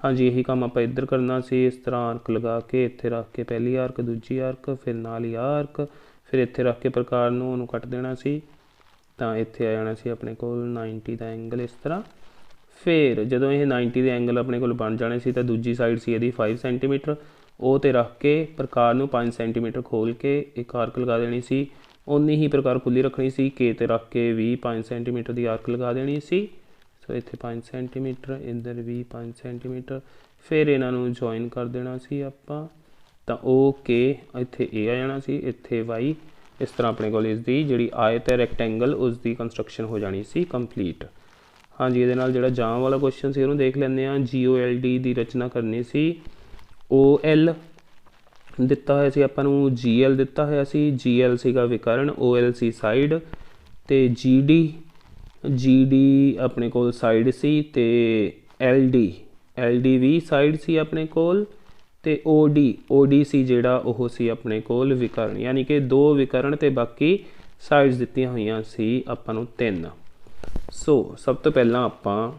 S1: हाँ जी, यही काम ਆਪਾਂ ਇੱਧਰ ਕਰਨਾ ਸੀ। ਇਸ ਤਰ੍ਹਾਂ ਆਰਕ ਲਗਾ ਕੇ ਇੱਥੇ ਰੱਖ ਕੇ ਪਹਿਲੀ ਆਰਕ, ਦੂਜੀ ਆਰਕ, ਫਿਰ ਨਾਲ ਹੀ ਆਰਕ, ਫਿਰ ਇੱਥੇ ਰੱਖ ਕੇ ਪ੍ਰਕਾਰ ਨੂੰ ਉਹਨੂੰ ਕੱਟ ਦੇਣਾ ਸੀ। ਤਾਂ ਇੱਥੇ ਆ ਜਾਣਾ ਸੀ ਆਪਣੇ ਕੋਲ 90 ਦਾ ਐਂਗਲ ਇਸ ਤਰ੍ਹਾਂ। ਫਿਰ ਜਦੋਂ ਇਹ 90 ਦੇ ਐਂਗਲ ਆਪਣੇ ਕੋਲ ਬਣ ਜਾਣੇ ਸੀ ਤਾਂ ਦੂਜੀ ਸਾਈਡ ਸੀ ਇਹਦੀ 5 ਸੈਂਟੀਮੀਟਰ, ਉਹ 'ਤੇ ਰੱਖ ਕੇ ਪ੍ਰਕਾਰ ਨੂੰ 5 ਸੈਂਟੀਮੀਟਰ ਖੋਲ੍ਹ ਕੇ ਇੱਕ ਆਰਕ ਲਗਾ ਦੇਣੀ ਸੀ। ਉਨੀ ਹੀ ਪ੍ਰਕਾਰ ਖੁੱਲ੍ਹੀ ਰੱਖਣੀ ਸੀ। ਕੇ 'ਤੇ ਰੱਖ ਕੇ ਵੀ 5 ਸੈਂਟੀਮੀਟਰ ਦੀ ਆਰਕ ਲਗਾ ਦੇਣੀ ਸੀ। ਸੋ ਇੱਥੇ 5 ਸੈਂਟੀਮੀਟਰ, ਇੱਧਰ ਵੀ 5 ਸੈਂਟੀਮੀਟਰ। ਫਿਰ ਇਹਨਾਂ ਨੂੰ ਜੁਆਇਨ ਕਰ ਦੇਣਾ ਸੀ ਆਪਾਂ। ਤਾਂ ਉਹ ਕੇ ਇੱਥੇ ਏ ਆ ਜਾਣਾ ਸੀ, ਇੱਥੇ ਵਾਈ। ਇਸ ਤਰ੍ਹਾਂ ਆਪਣੇ ਕੋਲ ਇਸ ਦੀ ਜਿਹੜੀ ਆਇਤ ਹੈ ਰੈਕਟੈਂਗਲ, ਉਸ ਦੀ ਕੰਸਟਰਕਸ਼ਨ ਹੋ ਜਾਣੀ ਸੀ ਕੰਪਲੀਟ। ਹਾਂਜੀ, ਇਹਦੇ ਨਾਲ ਜਿਹੜਾ ਜਾਂ ਵਾਲਾ ਕੁਐਸਚਨ ਸੀ ਉਹਨੂੰ ਦੇਖ ਲੈਂਦੇ ਹਾਂ। GOLD ਦੀ ਰਚਨਾ ਕਰਨੀ ਸੀ। OL ਦਿੱਤਾ ਹੋਇਆ ਸੀ ਆਪਾਂ ਨੂੰ, GL ਦਿੱਤਾ ਹੋਇਆ ਸੀ। GL ਸੀਗਾ ਵਿਕਰਨ, OL ਸੀ ਸਾਈਡ, ਅਤੇ GD ਆਪਣੇ ਕੋਲ ਸਾਈਡ ਸੀ, ਅਤੇ LD ਵੀ ਸਾਈਡ ਸੀ ਆਪਣੇ ਕੋਲ, ਅਤੇ OD ਸੀ ਜਿਹੜਾ ਉਹ ਸੀ ਆਪਣੇ ਕੋਲ ਵਿਕਰਨ। ਯਾਨੀ ਕਿ 2 ਵਿਕਰਨ ਅਤੇ ਬਾਕੀ ਸਾਈਡਸ ਦਿੱਤੀਆਂ ਹੋਈਆਂ ਸੀ ਆਪਾਂ ਨੂੰ 3। ਸੋ ਸਭ ਤੋਂ ਪਹਿਲਾਂ ਆਪਾਂ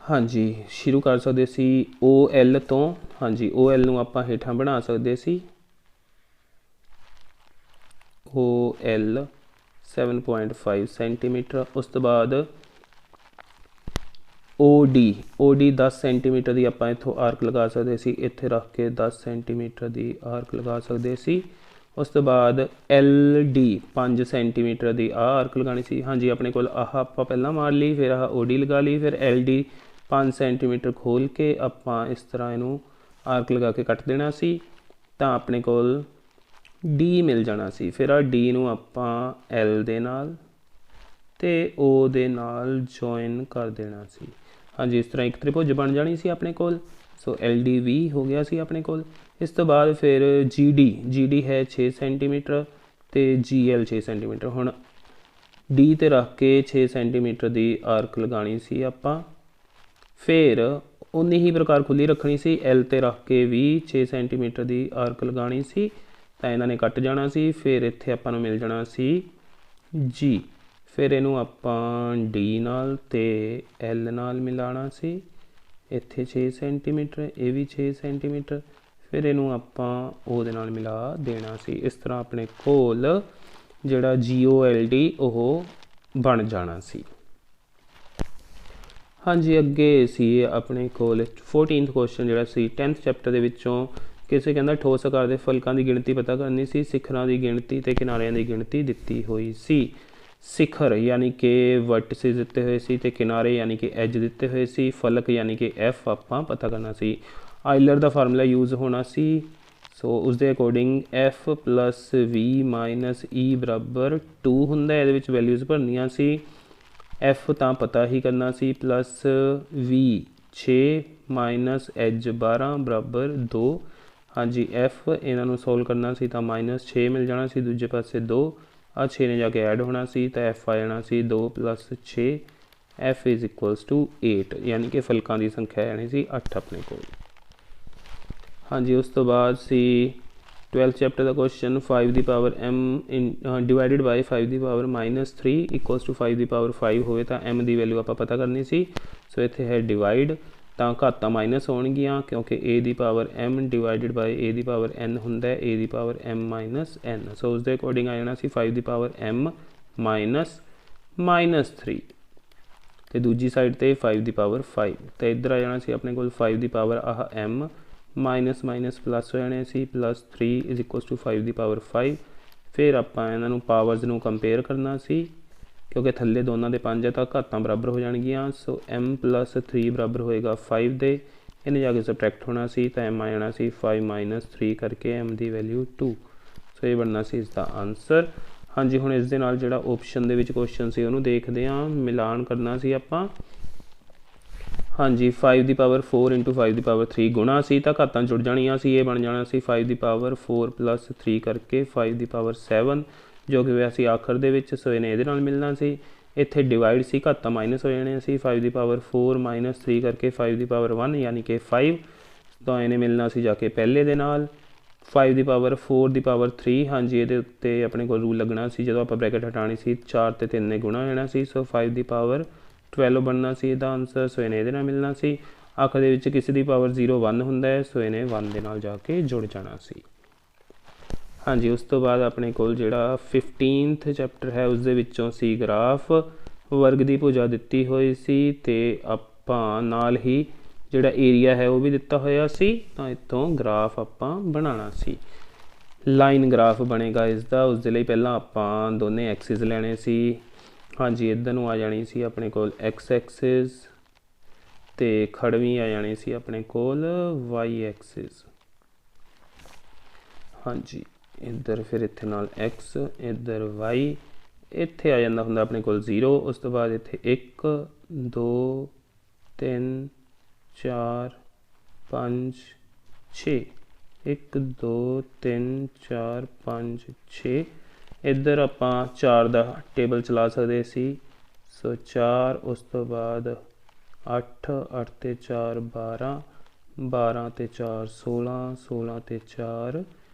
S1: ਹਾਂਜੀ ਸ਼ੁਰੂ ਕਰ ਸਕਦੇ ਸੀ OL ਤੋਂ। ਹਾਂਜੀ, OL ਨੂੰ ਆਪਾਂ ਹੇਠਾਂ ਬਣਾ ਸਕਦੇ ਸੀ। OL 7.5 centimetre. ਉਸ ਤੋਂ ਬਾਅਦ OD 10 ਸੈਂਟੀਮੀਟਰ ਦੀ ਆਪਾਂ ਇੱਥੋਂ ਆਰਕ ਲਗਾ ਸਕਦੇ ਸੀ। ਇੱਥੇ ਰੱਖ ਕੇ 10 ਸੈਂਟੀਮੀਟਰ ਦੀ ਆਰਕ ਲਗਾ ਸਕਦੇ ਸੀ। ਉਸ ਤੋਂ ਬਾਅਦ LD 5 ਸੈਂਟੀਮੀਟਰ ਦੀ ਆਰਕ ਲਗਾਉਣੀ ਸੀ। ਹਾਂਜੀ, ਆਪਣੇ ਕੋਲ ਆਹ ਆਪਾਂ ਪਹਿਲਾਂ ਮਾਰ ਲਈ, ਫਿਰ ਆਹ OD ਲਗਾ ਲਈ, ਫਿਰ LD 5 ਸੈਂਟੀਮੀਟਰ ਖੋਲ੍ਹ ਕੇ ਆਪਾਂ ਇਸ ਤਰ੍ਹਾਂ ਇਹਨੂੰ ਆਰਕ ਲਗਾ ਕੇ ਕੱਟ ਦੇਣਾ ਸੀ। ਤਾਂ ਆਪਣੇ ਕੋਲ D ਮਿਲ ਜਾਣਾ ਸੀ। ਫਿਰ ਆਹ D ਨੂੰ ਆਪਾਂ L ਦੇ ਨਾਲ ਅਤੇ O ਦੇ ਨਾਲ ਜੁਆਇਨ ਕਰ ਦੇਣਾ ਸੀ। ਹਾਂਜੀ, ਇਸ ਤਰ੍ਹਾਂ ਇੱਕ ਤ੍ਰਿਭੁਜ ਬਣ ਜਾਣੀ ਸੀ ਆਪਣੇ ਕੋਲ। ਸੋ LD ਵੀ ਹੋ ਗਿਆ ਸੀ ਆਪਣੇ ਕੋਲ। ਇਸ ਤੋਂ ਬਾਅਦ ਫਿਰ GD ਹੈ 6 ਸੈਂਟੀਮੀਟਰ ਅਤੇ GL 6 ਸੈਂਟੀਮੀਟਰ। ਹੁਣ D 'ਤੇ ਰੱਖ ਕੇ 6 ਸੈਂਟੀਮੀਟਰ ਦੀ ਆਰਕ ਲਗਾਉਣੀ ਸੀ ਆਪਾਂ। ਫਿਰ ਉਨੀ ਹੀ ਪ੍ਰਕਾਰ ਖੁੱਲ੍ਹੀ ਰੱਖਣੀ ਸੀ। L 'ਤੇ ਰੱਖ ਕੇ ਵੀ 6 ਸੈਂਟੀਮੀਟਰ ਦੀ ਆਰਕ ਲਗਾਉਣੀ ਸੀ। ਤਾਂ ਇਹਨਾਂ ਨੇ ਕੱਟ ਜਾਣਾ ਸੀ। ਫਿਰ ਇੱਥੇ ਆਪਾਂ ਨੂੰ ਮਿਲ ਜਾਣਾ ਸੀ G। ਫਿਰ ਇਹਨੂੰ ਆਪਾਂ D ਨਾਲ ਅਤੇ L ਨਾਲ ਮਿਲਾਉਣਾ ਸੀ। ਇੱਥੇ 6 ਸੈਂਟੀਮੀਟਰ, ਇਹ ਵੀ 6 ਸੈਂਟੀਮੀਟਰ। ਫਿਰ ਇਹਨੂੰ ਆਪਾਂ ਉਹਦੇ ਨਾਲ ਮਿਲਾ ਦੇਣਾ ਸੀ। ਇਸ ਤਰ੍ਹਾਂ ਆਪਣੇ ਕੋਲ ਜਿਹੜਾ GOLD ਉਹ ਬਣ ਜਾਣਾ ਸੀ। ਹਾਂਜੀ, ਅੱਗੇ ਸੀ ਆਪਣੇ ਕੋਲ 14th ਕੁਐਸਚਨ ਜਿਹੜਾ ਸੀ 10th ਚੈਪਟਰ ਦੇ ਵਿੱਚੋਂ। ਕਿਸੇ ਕਹਿੰਦਾ ਠੋਸ ਆਕਾਰ ਦੇ ਫਲਕਾਂ ਦੀ ਗਿਣਤੀ ਪਤਾ ਕਰਨੀ ਸੀ। ਸਿਖਰਾਂ ਦੀ ਗਿਣਤੀ ਅਤੇ ਕਿਨਾਰਿਆਂ ਦੀ ਗਿਣਤੀ ਦਿੱਤੀ ਹੋਈ ਸੀ। ਸਿਖਰ ਯਾਨੀ ਕਿ ਵਰਟਿਸਿਸ ਦਿੱਤੇ ਹੋਏ ਸੀ, ਅਤੇ ਕਿਨਾਰੇ ਯਾਨੀ ਕਿ ਐਜ ਦਿੱਤੇ ਹੋਏ ਸੀ। ਫਲਕ ਯਾਨੀ ਕਿ F ਆਪਾਂ ਪਤਾ ਕਰਨਾ ਸੀ। ਆਇਲਰ ਦਾ ਫਾਰਮੂਲਾ ਯੂਜ਼ ਹੋਣਾ ਸੀ। ਸੋ ਉਸਦੇ ਅਕੋਰਡਿੰਗ F + V - E ਬਰਾਬਰ 2 ਹੁੰਦਾ। ਇਹਦੇ ਵਿੱਚ ਵੈਲਿਊਜ਼ ਭਰਨੀਆਂ ਸੀ। F ਤਾਂ ਪਤਾ ਹੀ ਕਰਨਾ ਸੀ, ਪਲੱਸ V 6 - H 12 ਬਰਾਬਰ 2। ਹਾਂਜੀ, F ਇਹਨਾਂ ਨੂੰ ਸੋਲਵ ਕਰਨਾ ਸੀ ਤਾਂ -6 ਮਿਲ ਜਾਣਾ ਸੀ। ਦੂਜੇ ਪਾਸੇ 2, ਆਹ 6 ਨੇ ਜਾ ਕੇ ਐਡ ਹੋਣਾ ਸੀ ਤਾਂ F ਆ ਜਾਣਾ ਸੀ 2 + 6। F = 8, ਯਾਨੀ ਕਿ ਫਲਕਾਂ ਦੀ ਸੰਖਿਆ ਆਣੀ ਸੀ 8 ਆਪਣੇ ਕੋਲ। ਹਾਂਜੀ, ਉਸ ਤੋਂ ਬਾਅਦ ਸੀ 12th ਚੈਪਟਰ ਦਾ ਕੁਐਸਚਨ 5 ਦੀ ਪਾਵਰ m ਡਿਵਾਈਡਡ ਬਾਈ 5 ਦੀ ਪਾਵਰ -3 = 5 ਦੀ ਪਾਵਰ 5 ਹੋਵੇ ਤਾਂ m ਦੀ ਵੈਲਿਊ ਆਪਾਂ ਪਤਾ ਕਰਨੀ ਸੀ। ਸੋ ਇੱਥੇ ਹੈ ਡਿਵਾਈਡ, ਤਾਂ ਘਾਤਾਂ ਮਾਈਨਸ ਹੋਣਗੀਆਂ ਕਿਉਂਕਿ a ਦੀ power m divided by a ਦੀ ਪਾਵਰ n ਹੁੰਦਾ ਹੈ, a ਦੀ ਪਾਵਰ m - n। ਸੋ ਉਸਦੇ ਅਕੋਰਡਿੰਗ ਆ ਜਾਣਾ ਸੀ 5 ਦੀ ਪਾਵਰ m -3, ਅਤੇ ਦੂਜੀ ਸਾਈਡ 'ਤੇ 5 ਦੀ ਪਾਵਰ 5। ਅਤੇ ਇੱਧਰ ਆ ਜਾਣਾ ਸੀ ਆਪਣੇ ਕੋਲ 5 ਦੀ ਪਾਵਰ ਆਹ m ਮਾਈਨਸ ਪਲੱਸ ਹੋ ਜਾਣੇ ਸੀ, +3 = 5 ਦੀ ਪਾਵਰ 5। ਫਿਰ ਆਪਾਂ ਇਹਨਾਂ ਨੂੰ ਪਾਵਰਸ ਨੂੰ ਕੰਪੇਅਰ ਕਰਨਾ ਸੀ ਕਿਉਂਕਿ ਥੱਲੇ ਦੋਨਾਂ ਦੇ 5 ਹੈ ਤਾਂ ਘਾਤਾਂ ਬਰਾਬਰ ਹੋ ਜਾਣਗੀਆਂ। ਸੋ m + 3 ਬਰਾਬਰ ਹੋਏਗਾ 5 ਦੇ। ਇਹਨੇ ਜਾ ਕੇ ਸਬਟਰੈਕਟ ਹੋਣਾ ਸੀ ਤਾਂ m ਆ ਜਾਣਾ ਸੀ 5 - 3 ਕਰਕੇ m ਦੀ ਵੈਲਿਊ 2। ਸੋ ਇਹ ਬਣਨਾ ਸੀ ਇਸ ਦਾ ਆਨਸਰ। ਹਾਂਜੀ, ਹੁਣ ਇਸ ਦੇ ਨਾਲ ਜਿਹੜਾ ਓਪਸ਼ਨ ਦੇ ਵਿੱਚ ਕੁਐਸਚਨ ਸੀ ਉਹਨੂੰ ਦੇਖਦੇ ਹਾਂ। ਮਿਲਾਨ ਕਰਨਾ ਸੀ ਆਪਾਂ। ਹਾਂਜੀ, 5 ਦੀ ਪਾਵਰ 4 × 5 ਦੀ ਪਾਵਰ 3 ਗੁਣਾ ਸੀ ਤਾਂ ਘਾਤਾਂ ਜੁੜ ਜਾਣੀਆਂ ਸੀ। ਇਹ ਬਣ ਜਾਣਾ ਸੀ 5 ਦੀ ਪਾਵਰ 4 + 3 ਕਰਕੇ 5 ਦੀ ਪਾਵਰ 7, ਜੋ ਕਿ ਹੋਇਆ ਸੀ ਆਖਰ ਦੇ ਵਿੱਚ। ਸੋ ਇਹਨੇ ਇਹਦੇ ਨਾਲ ਮਿਲਣਾ ਸੀ। ਇੱਥੇ ਡਿਵਾਈਡ ਸੀ, ਘਾਤਾਂ ਮਾਈਨਸ ਹੋ ਜਾਣੀਆਂ ਸੀ। 5 ਦੀ ਪਾਵਰ 4 - 3 ਕਰਕੇ 5 ਦੀ ਪਾਵਰ 1 ਯਾਨੀ ਕਿ 5, ਤਾਂ ਇਹਨੇ ਮਿਲਣਾ ਸੀ ਜਾ ਕੇ ਪਹਿਲੇ ਦੇ ਨਾਲ। 5 ਦੀ ਪਾਵਰ 4 ਦੀ ਪਾਵਰ 3, ਹਾਂਜੀ ਇਹਦੇ ਉੱਤੇ ਆਪਣੇ ਕੋਲ ਰੂਲ ਲੱਗਣਾ ਸੀ ਜਦੋਂ ਆਪਾਂ ਬ੍ਰੈਕਟ ਹਟਾਉਣੀ ਸੀ 4 ਅਤੇ 3 ਨੇ ਗੁਣਾ ਹੋ ਜਾਣਾ ਸੀ। ਸੋ 5 ਦੀ ਪਾਵਰ 12 बनना सी इहदा आंसर। सो इन्हें इहदे नाल मिलना सी। ਅੱਖ ਦੇ ਵਿੱਚ ਕਿਸੇ ਦੀ ਪਾਵਰ 0 1 ਹੁੰਦਾ ਹੈ, ਸੋ ਇਹਨੇ 1 ਦੇ ਨਾਲ ਜਾ ਕੇ ਜੁੜ ਜਾਣਾ ਸੀ। ਹਾਂਜੀ, ਉਸ ਤੋਂ ਬਾਅਦ ਆਪਣੇ ਕੋਲ ਜਿਹੜਾ 15th ਚੈਪਟਰ ਹੈ ਉਸ ਦੇ ਵਿੱਚੋਂ ਸੀ ਗ੍ਰਾਫ। ਵਰਗ ਦੀ ਭੁਜਾ ਦਿੱਤੀ ਹੋਈ ਸੀ ਅਤੇ ਆਪਾਂ ਨਾਲ ਹੀ ਜਿਹੜਾ ਏਰੀਆ ਹੈ ਉਹ ਵੀ ਦਿੱਤਾ ਹੋਇਆ ਸੀ, ਤਾਂ ਇੱਥੋਂ ਗ੍ਰਾਫ ਆਪਾਂ ਬਣਾਉਣਾ ਸੀ। ਲਾਈਨ ਗ੍ਰਾਫ ਬਣੇਗਾ ਇਸ ਦਾ। ਉਸ ਦੇ ਲਈ ਪਹਿਲਾਂ ਆਪਾਂ ਦੋਨੇ ਐਕਸਿਸ ਲੈਣੇ ਸੀ। ਹਾਂਜੀ, ਇੱਧਰ ਨੂੰ ਆ ਜਾਣੀ ਸੀ ਆਪਣੇ ਕੋਲ ਐਕਸ ਐਕਸਿਸ ਅਤੇ ਖੜਵੀਂ ਆ ਜਾਣੀ ਸੀ ਆਪਣੇ ਕੋਲ ਵਾਈ ਐਕਸਿਸ। ਹਾਂਜੀ, ਇੱਧਰ ਫਿਰ ਇੱਥੇ ਨਾਲ ਐਕਸ, ਇੱਧਰ ਵਾਈ, ਇੱਥੇ ਆ ਜਾਂਦਾ ਹੁੰਦਾ ਆਪਣੇ ਕੋਲ 0। ਉਸ ਤੋਂ ਬਾਅਦ ਇੱਥੇ 1 2 3 4 5 6, 1 2 3 4 5 6। ਇੱਧਰ ਆਪਾਂ 4 ਦਾ ਟੇਬਲ ਚਲਾ ਸਕਦੇ ਸੀ, ਸੋ 4। ਉਸ ਤੋਂ ਬਾਅਦ 8 8 ਤੇ 4 12, 12 ਤੇ 4 16, 16 ਤੇ 4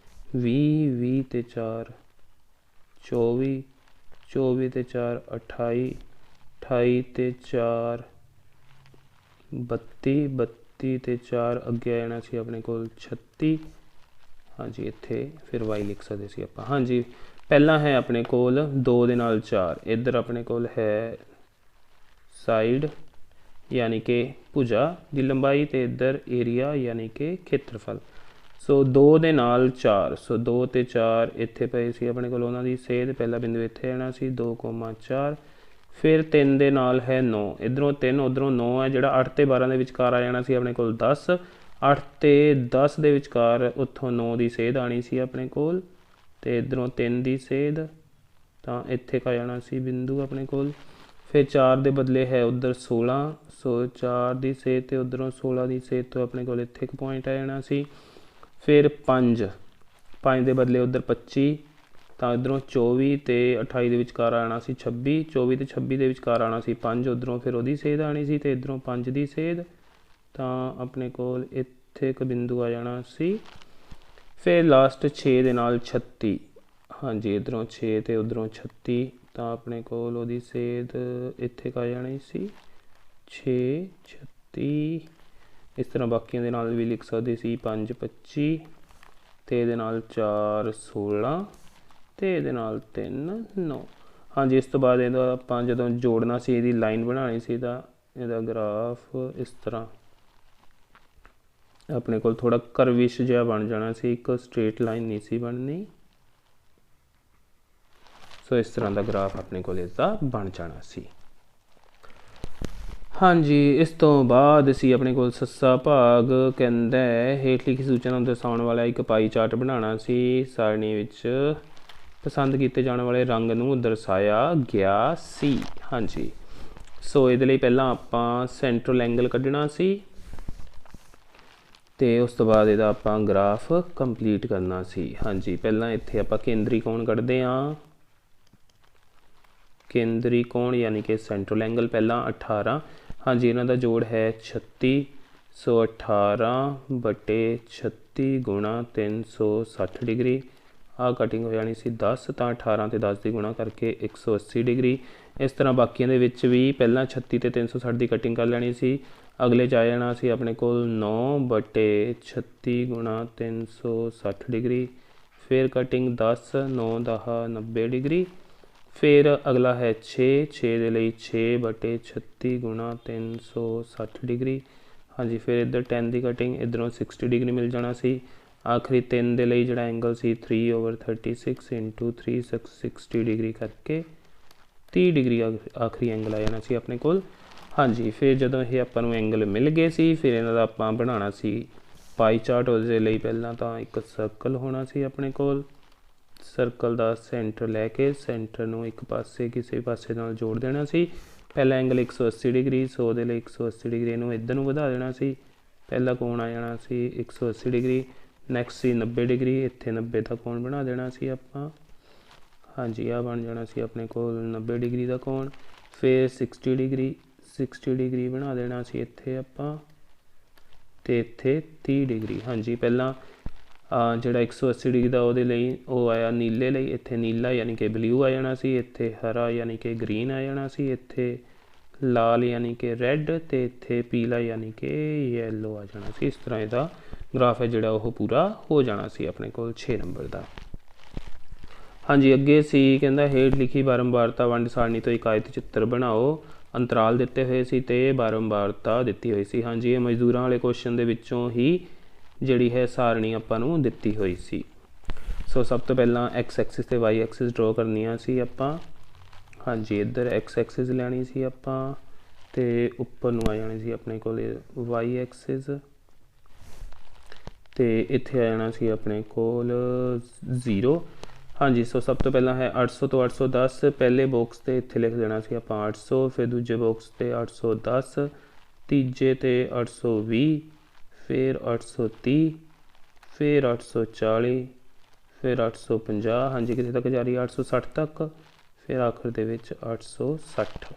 S1: 20, 20 ਤੇ 4 24, 24 ਤੇ 4 28, 28 ਤੇ 4 32, 32 ਤੇ 4 ਅੱਗੇ ਆ ਜਾਣਾ ਸੀ ਆਪਣੇ ਕੋਲ 36। ਹਾਂਜੀ, ਇੱਥੇ ਫਿਰ y ਲਿਖ ਸਕਦੇ ਸੀ ਆਪਾਂ। ਹਾਂਜੀ, ਪਹਿਲਾਂ ਹੈ ਆਪਣੇ ਕੋਲ 2 ਦੇ ਨਾਲ 4। ਇੱਧਰ ਆਪਣੇ ਕੋਲ ਹੈ ਸਾਈਡ यानी कि भुजा की लंबाई, तो इधर एरिया यानी कि खेत्रफल। सो 2 ਦੇ ਨਾਲ 4, सो 2 ਤੇ 4 ਇੱਥੇ ਪਏ ਸੀ ਆਪਣੇ ਕੋਲ ਉਹਨਾਂ ਦੀ ਸੇਧ। ਪਹਿਲਾ ਬਿੰਦੂ ਇੱਥੇ ਆਣਾ ਸੀ 2,4। ਫਿਰ 3 ਦੇ ਨਾਲ ਹੈ 9, ਇੱਧਰੋਂ 3 ਉੱਧਰੋਂ 9 ਹੈ, ਜਿਹੜਾ 8 ਤੇ 12 ਦੇ ਵਿਚਕਾਰ ਆ ਜਾਣਾ ਸੀ ਆਪਣੇ ਕੋਲ 10। 8 ਤੇ 10 ਦੇ ਵਿਚਕਾਰ ਉੱਥੋਂ 9 ਦੀ ਸੇਧ ਆਣੀ ਸੀ ਆਪਣੇ ਕੋਲ, ਅਤੇ ਇੱਧਰੋਂ 3 ਦੀ ਸੇਧ, ਤਾਂ ਇੱਥੇ ਆ ਜਾਣਾ ਸੀ ਬਿੰਦੂ ਆਪਣੇ ਕੋਲ। ਫਿਰ 4 ਦੇ ਬਦਲੇ ਹੈ ਉੱਧਰ 16, ਸੋ 4 ਦੀ ਸੇਧ ਅਤੇ ਉੱਧਰੋਂ 16 ਦੀ ਸੇਧ ਤੋਂ ਆਪਣੇ ਕੋਲ ਇੱਥੇ ਇੱਕ ਪੁਆਇੰਟ ਆ ਜਾਣਾ ਸੀ। ਫਿਰ 5, 5 ਦੇ ਬਦਲੇ ਉੱਧਰ 25, ਤਾਂ ਇੱਧਰੋਂ 24 ਅਤੇ 28 ਦੇ ਵਿਚਕਾਰ ਆਉਣਾ ਸੀ 26, 24 ਅਤੇ 26 ਦੇ ਵਿਚਕਾਰ ਆਉਣਾ ਸੀ 5, ਉੱਧਰੋਂ ਫਿਰ ਉਹਦੀ ਸੇਧ ਆਉਣੀ ਸੀ ਅਤੇ ਇੱਧਰੋਂ 5 ਦੀ ਸੇਧ, ਤਾਂ ਆਪਣੇ ਕੋਲ ਇੱਥੇ ਇੱਕ ਬਿੰਦੂ ਆ ਜਾਣਾ ਸੀ। ਫਿਰ ਲਾਸਟ 6 ਦੇ ਨਾਲ 36। ਹਾਂਜੀ, ਇੱਧਰੋਂ 6 ਅਤੇ ਉੱਧਰੋਂ 36, ਤਾਂ ਆਪਣੇ ਕੋਲ ਉਹਦੀ ਸੇਧ ਇੱਥੇ ਆ ਜਾਣੀ ਸੀ 6 36। ਇਸ ਤਰ੍ਹਾਂ ਬਾਕੀਆਂ ਦੇ ਨਾਲ ਵੀ ਲਿਖ ਸਕਦੇ ਸੀ 5 25, ਅਤੇ ਇਹਦੇ ਨਾਲ 4 16, ਅਤੇ ਇਹਦੇ ਨਾਲ 3 9। ਹਾਂਜੀ, ਇਸ ਤੋਂ ਬਾਅਦ ਇਹਦਾ ਆਪਾਂ ਜਦੋਂ ਜੋੜਨਾ ਸੀ, ਇਹਦੀ ਲਾਈਨ ਬਣਾਉਣੀ ਸੀ, ਤਾਂ ਇਹਦਾ ਗ੍ਰਾਫ ਇਸ ਤਰ੍ਹਾਂ ਆਪਣੇ ਕੋਲ ਥੋੜ੍ਹਾ ਕਰਵਿਸ਼ ਜਿਹਾ ਬਣ ਜਾਣਾ ਸੀ, ਇੱਕ ਸਟ੍ਰੇਟ ਲਾਈਨ ਨਹੀਂ ਸੀ ਬਣਨੀ। ਸੋ ਇਸ ਤਰ੍ਹਾਂ ਦਾ ਗ੍ਰਾਫ ਆਪਣੇ ਕੋਲ ਇਸਦਾ ਬਣ ਜਾਣਾ ਸੀ। ਹਾਂਜੀ, ਇਸ ਤੋਂ ਬਾਅਦ ਅਸੀਂ ਆਪਣੇ ਕੋਲ ਸੱਸਾ ਭਾਗ ਕਹਿੰਦਾ ਹੇਠ ਲਿਖੀ ਸੂਚਨਾ ਨੂੰ ਦਰਸਾਉਣ ਵਾਲਾ ਇੱਕ ਪਾਈ ਚਾਰਟ ਬਣਾਉਣਾ ਸੀ। ਸਾਰਣੀ ਵਿੱਚ ਪਸੰਦ ਕੀਤੇ ਜਾਣ ਵਾਲੇ ਰੰਗ ਨੂੰ ਦਰਸਾਇਆ ਗਿਆ ਸੀ। ਹਾਂਜੀ, ਸੋ ਇਹਦੇ ਲਈ ਪਹਿਲਾਂ ਆਪਾਂ ਸੈਂਟਰਲ ਐਂਗਲ ਕੱਢਣਾ ਸੀ, ਅਤੇ ਉਸ ਤੋਂ ਬਾਅਦ ਇਹਦਾ ਆਪਾਂ ਗ੍ਰਾਫ ਕੰਪਲੀਟ ਕਰਨਾ ਸੀ। ਹਾਂਜੀ, ਪਹਿਲਾਂ ਇੱਥੇ ਆਪਾਂ ਕੇਂਦਰੀ ਕੋਣ ਕੱਢਦੇ ਹਾਂ। ਕੇਂਦਰੀ ਕੋਣ ਯਾਨੀ ਕਿ ਸੈਂਟਰਲ ਐਂਗਲ ਪਹਿਲਾਂ 18। ਹਾਂਜੀ, ਇਹਨਾਂ ਦਾ ਜੋੜ ਹੈ 36, ਸੋ 18 ਬਟੇ 36 ਗੁਣਾ 360 ਡਿਗਰੀ। ਆਹ ਕਟਿੰਗ ਹੋ ਜਾਣੀ ਸੀ 10, ਤਾਂ 18 ਅਤੇ 10 ਦੀ ਗੁਣਾ ਕਰਕੇ 180 ਡਿਗਰੀ। ਇਸ ਤਰ੍ਹਾਂ ਬਾਕੀਆਂ ਦੇ ਵਿੱਚ ਵੀ ਪਹਿਲਾਂ 36 ਅਤੇ 360 ਦੀ ਕਟਿੰਗ ਕਰ ਲੈਣੀ ਸੀ। ਅਗਲੇ 'ਚ ਆ ਜਾਣਾ ਸੀ ਆਪਣੇ ਕੋਲ 9 ਬਟੇ 36 ਗੁਣਾ 360 ਡਿਗਰੀ। ਫਿਰ ਕਟਿੰਗ 10, 9 10 90 ਡਿਗਰੀ। ਫਿਰ ਅਗਲਾ ਹੈ 6, 6 ਦੇ ਲਈ 6 ਬਟੇ 36 ਗੁਣਾ 360 ਡਿਗਰੀ। ਹਾਂਜੀ, ਫਿਰ ਇੱਧਰ 10 ਦੀ ਕਟਿੰਗ, ਇੱਧਰੋਂ 60 ਡਿਗਰੀ ਮਿਲ ਜਾਣਾ ਸੀ। ਆਖਰੀ 3 ਦੇ ਲਈ ਜਿਹੜਾ ਐਂਗਲ ਸੀ 3/36 ਇੰਟੂ 360 ਡਿਗਰੀ ਕਰਕੇ 30 ਡਿਗਰੀ ਆਖਰੀ ਐਂਗਲ ਆ ਜਾਣਾ ਸੀ ਆਪਣੇ ਕੋਲ। ਹਾਂਜੀ, ਫਿਰ ਜਦੋਂ ਇਹ ਆਪਾਂ ਨੂੰ ਐਂਗਲ ਮਿਲ ਗਏ ਸੀ, ਫਿਰ ਇਹਨਾਂ ਦਾ ਆਪਾਂ ਬਣਾਉਣਾ ਸੀ ਪਾਈ ਚਾਰਟ। ਉਹਦੇ ਲਈ ਪਹਿਲਾਂ ਤਾਂ ਇੱਕ ਸਰਕਲ ਹੋਣਾ ਸੀ ਆਪਣੇ ਕੋਲ। ਸਰਕਲ ਦਾ ਸੈਂਟਰ ਲੈ ਕੇ ਸੈਂਟਰ ਨੂੰ ਇੱਕ ਪਾਸੇ ਕਿਸੇ ਪਾਸੇ ਨਾਲ ਜੋੜ ਦੇਣਾ ਸੀ। ਪਹਿਲਾ ਐਂਗਲ 180 ਡਿਗਰੀ, ਸੋ ਉਹਦੇ ਲਈ 180 ਡਿਗਰੀ ਨੂੰ ਇੱਧਰ ਨੂੰ ਵਧਾ ਦੇਣਾ ਸੀ। ਪਹਿਲਾ ਕੋਣ ਆ ਜਾਣਾ ਸੀ 180 ਡਿਗਰੀ। ਨੈਕਸਟ ਸੀ 90 ਡਿਗਰੀ, ਇੱਥੇ 90 ਦਾ ਕੋਣ ਬਣਾ ਦੇਣਾ ਸੀ ਆਪਾਂ। ਹਾਂਜੀ, ਆਹ ਬਣ ਜਾਣਾ ਸੀ ਆਪਣੇ ਕੋਲ 90 ਡਿਗਰੀ ਦਾ ਕੋਣ। ਫਿਰ 60 ਡਿਗਰੀ, 60 ਡਿਗਰੀ ਬਣਾ ਦੇਣਾ ਸੀ ਇੱਥੇ ਆਪਾਂ, ਅਤੇ ਇੱਥੇ 30 ਡਿਗਰੀ। ਹਾਂਜੀ, ਪਹਿਲਾਂ ਜਿਹੜਾ 180 ਡਿਗਰੀ ਦਾ ਉਹਦੇ ਲਈ ਉਹ ਆਇਆ ਨੀਲੇ ਲਈ, ਇੱਥੇ ਨੀਲਾ ਯਾਨੀ ਕਿ ਬਲਿਊ ਆ ਜਾਣਾ ਸੀ, ਇੱਥੇ ਹਰਾ ਯਾਨੀ ਕਿ ਗਰੀਨ ਆ ਜਾਣਾ ਸੀ, ਇੱਥੇ लाल यानी कि रैड तो इत्थे पीला यानी कि येलो आ जाना सी। इस तरह इसका ग्राफ है जोड़ा वो पूरा हो जाना सी अपने को 6 नंबर का। हाँ जी, अगे सी कहता हेठ लिखी बारंबारता वंड सारणी तो एक आयत चित्र बनाओ, अंतराल दिते हुए सी ते बारंबारता दी हुई सी। हाँ जी, ये मजदूरों वाले क्वेश्चन के विचों ही जिहड़ी है सारणी आपां नूं दित्ती हुई सी। सो सब तो पहला एक्स एक्सिस ते वाई एक्सिस ड्रॉ करनियां सी आपां। हाँ जी, इधर एक्स एक्सिस लैनी सी आपां ते उपर नूं आ जानी सी अपने कोल वाई एक्सिस ते इत्थे आ जाना सी अपने कोल 0। हाँ जी, सो सब तो पहला है 800 तो 810, पहले बॉक्स ते इत्थे लिख देना सी आपां 800, फिर दूजे बॉक्स ते 810, तीजे ते 820, फिर 830, फिर 840, फिर 850। हाँ जी, कितने तक जा रही है 860 तक, फिर आखिर दे विच 860।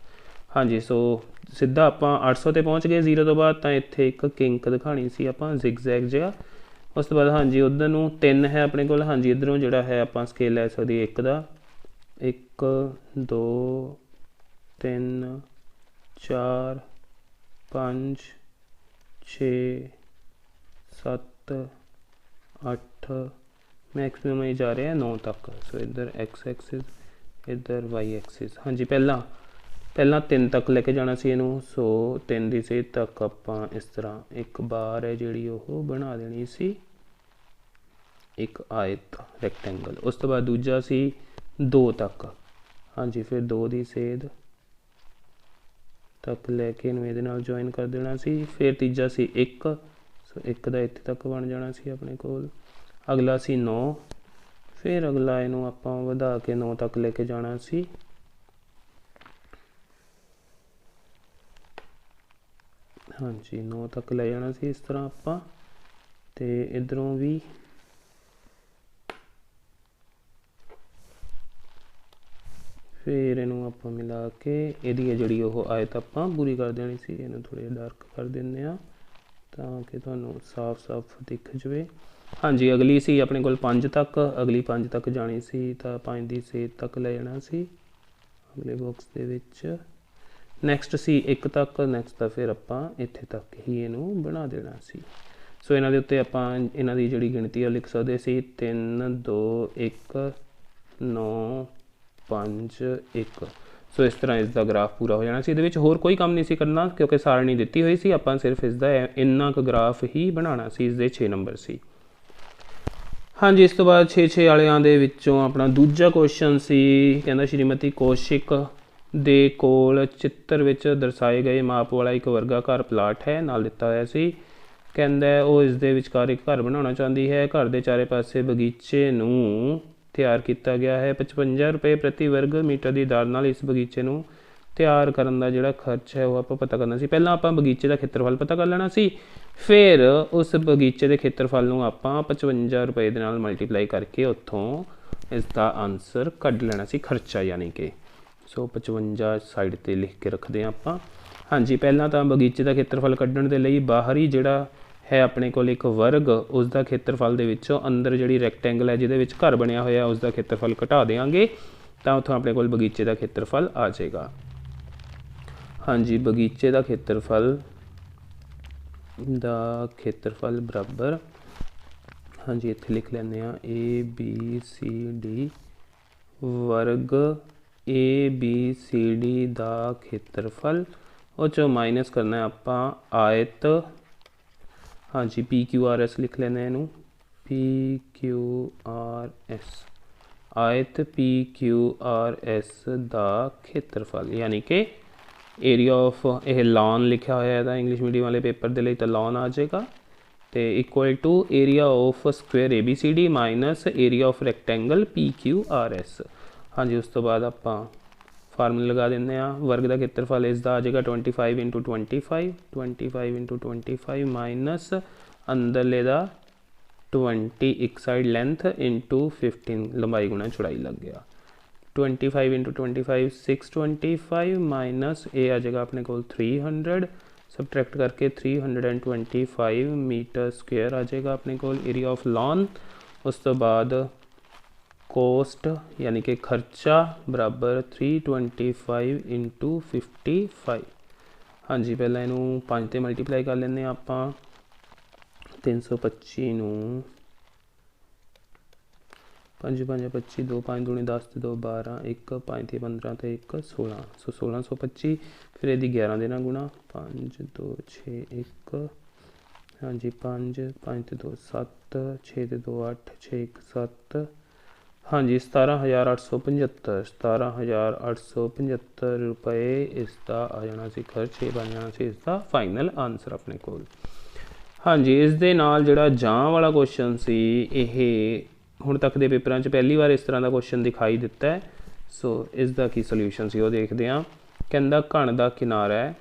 S1: हाँ जी, सो सीधा आपां 800 ते पहुँच गए 0 तो बाद, तो इत्थे एक किंक दिखानी सी आपां जिगजैग जिहा। उस तो बाद हाँ जी उधर नूं 3 है अपने कोल। हाँ जी, इधरों जिहड़ा है आपां स्केल लै सकदे 1 दा, 1 2 3 4 5 6 7 8, मैक्सिमम ही जा रहे हैं 9 तक। सो इधर एक्स एक्सिस, इधर वाई एक्सिस। हाँ जी, पहला 3 तक लेके जाना सी इनू। सो 3 की सेध तक आपां इस तरह एक बार है जिहड़ी ओह बना देनी सी, एक आयत रैक्टेंगल। उस तो बाद दूजा सी 2 तक। हाँ जी, फिर 2 की सेध तक लैके इनू इहदे नाल ज्वाइन कर देना सी। फिर तीजा सी 1, सो 1 दा इत्थे तक बन जाना सी अपने कोल। अगला सी 9, फिर अगला इनू आपां वधा के 9 तक लेके जाना सी। हाँ जी, 9 तक ले जाना सी इस तरह आपां, ते इधरों भी फिर इनू आपां मिला के इहदी जिहड़ी ओह आयत आपां पूरी कर देनी सी। इनू थोड़े डार्क कर दिंदे आ ताकि तुहानूं साफ साफ दिख जाए। हाँ जी, अगली सी अपने कोल 5 तक, अगली 5 तक जानी सी तो 5 की सेध तक ले जाना सी अगले बॉक्स दे विच। नैक्सट सी 1 तक, नैक्सट तो फिर आपां इत्थे तक ही इनू बना देना सी। सो इन्हां दे उत्ते आपां इन्हां दी जिहड़ी गिणती लिख सकदे सी 3 2 1 9 5 1। सो इस तरह इसका ग्राफ पूरा हो जाना सी। इहदे विच होर कोई काम नहीं सी करना क्योंकि सारणी दित्ती हुई सी, आपां सिर्फ इसका इन्ना क ग्राफ ही बनाना सी। इसदे 6 नंबर सी। हाँ जी, इस तो बाद 6 वालियां दे विच्चों अपना दूजा क्वेश्चन सी, कहंदा श्रीमती कौशिक दे कोल चित्र विच दर्शाए गए माप वाला एक वर्गाकार प्लाट है नाल दिता होया सी। कहंदा वो इस दे विचकार एक घर बनाना चाहती है। घर के चारे पासे बगीचे नूं तैयार किया गया है। 55 रुपये प्रति वर्ग मीटर की दर नाल इस बगीचे नूं तैयार करन दा जिहड़ा खर्च है वो आपां पता करना सी। पहलां आपां बगीचे का खेत्रफल पता कर लेना सी, फिर उस बगीचे के खेत्रफल नूं आपां 55 रुपये दे नाल मल्टीप्लाई करके उत्थों इसका आंसर कढ लेना सी, खर्चा यानी कि। सो 55 साइड ते लिख के रखते हैं आपां। हाँ जी, पहलां तां बगीचे का खेत्रफल कढण दे लई बाहरी जिहड़ा है अपने कोल एक वर्ग, उसका खेत्रफल दे विचों अंदर जिहड़ी रैक्टेंगल है जिहदे विच घर बनिया होया उसका खेत्रफल घटा देंगे तो उत्थों अपने कोल बगीचे का खेत्रफल आ जाएगा। हाँ जी, बगीचे का खेत्रफल बराबर, हाँ जी इत्थे लिख लैंदे आ ABCD वर्ग ABCD का खेत्रफल, और चो माइनस करना है आपां आयत। हाँ जी, PQRS लिख लेना है इनू PQRS, आयत PQRS का खेत्रफल यानी कि एरिया ऑफ यह लॉन लिखा होया है इंग्लिश मीडियम वाले पेपर के लिए तो लॉन आ जाएगा, तो equal to area of square ABCD minus area of rectangle PQRS। हाँ जी, उस तो बाद आपां फार्मूला लगा देंगे आ। वर्ग का खेत्रफल इसका आ जाएगा 25 इंटू 25 माइनस अंदरले का 20 एक साइड लेंथ इंटू 15 लंबाई गुणा चौड़ाई लग गया। 25 इंटू 25 625 माइनस ए आ जाएगा अपने को 300, सबट्रैक्ट करके 325 मीटर स्क्वेयर आ जाएगा अपने को एरिया ऑफ लॉन। उस तो बाद ਕੋਸਟ यानी कि खर्चा बराबर 325 इंटू 55। हाँ जी, पहला इनू 5 ते मल्टीप्लाई कर लें आप। 325 नू 5 5 25, 2 5 दूनी 10 ते 2 12, 1 5 ते 15 ते 1 16, सो 1625। फिर यदि 11 देना गुणा 5 2 6 1, हाँ जी 5 5 ते 2 7, 6 ते 2 8, 6 1 7, हाँ जी 17,875, 17,875 रुपए इसका आ जाना सी खर्च। ये बन जाना सी इसका फाइनल आंसर अपने कोल। हाँ जी, इस दे नाल जिहड़ा जां वाला क्वेश्चन सी, यह हुण तक दे पेपरां च पहली बार इस तरह का क्वेश्चन दिखाई दिता है। सो इसका की सोल्यूशन सी वो देखते हैं। कहंदा घण दा किनारा है,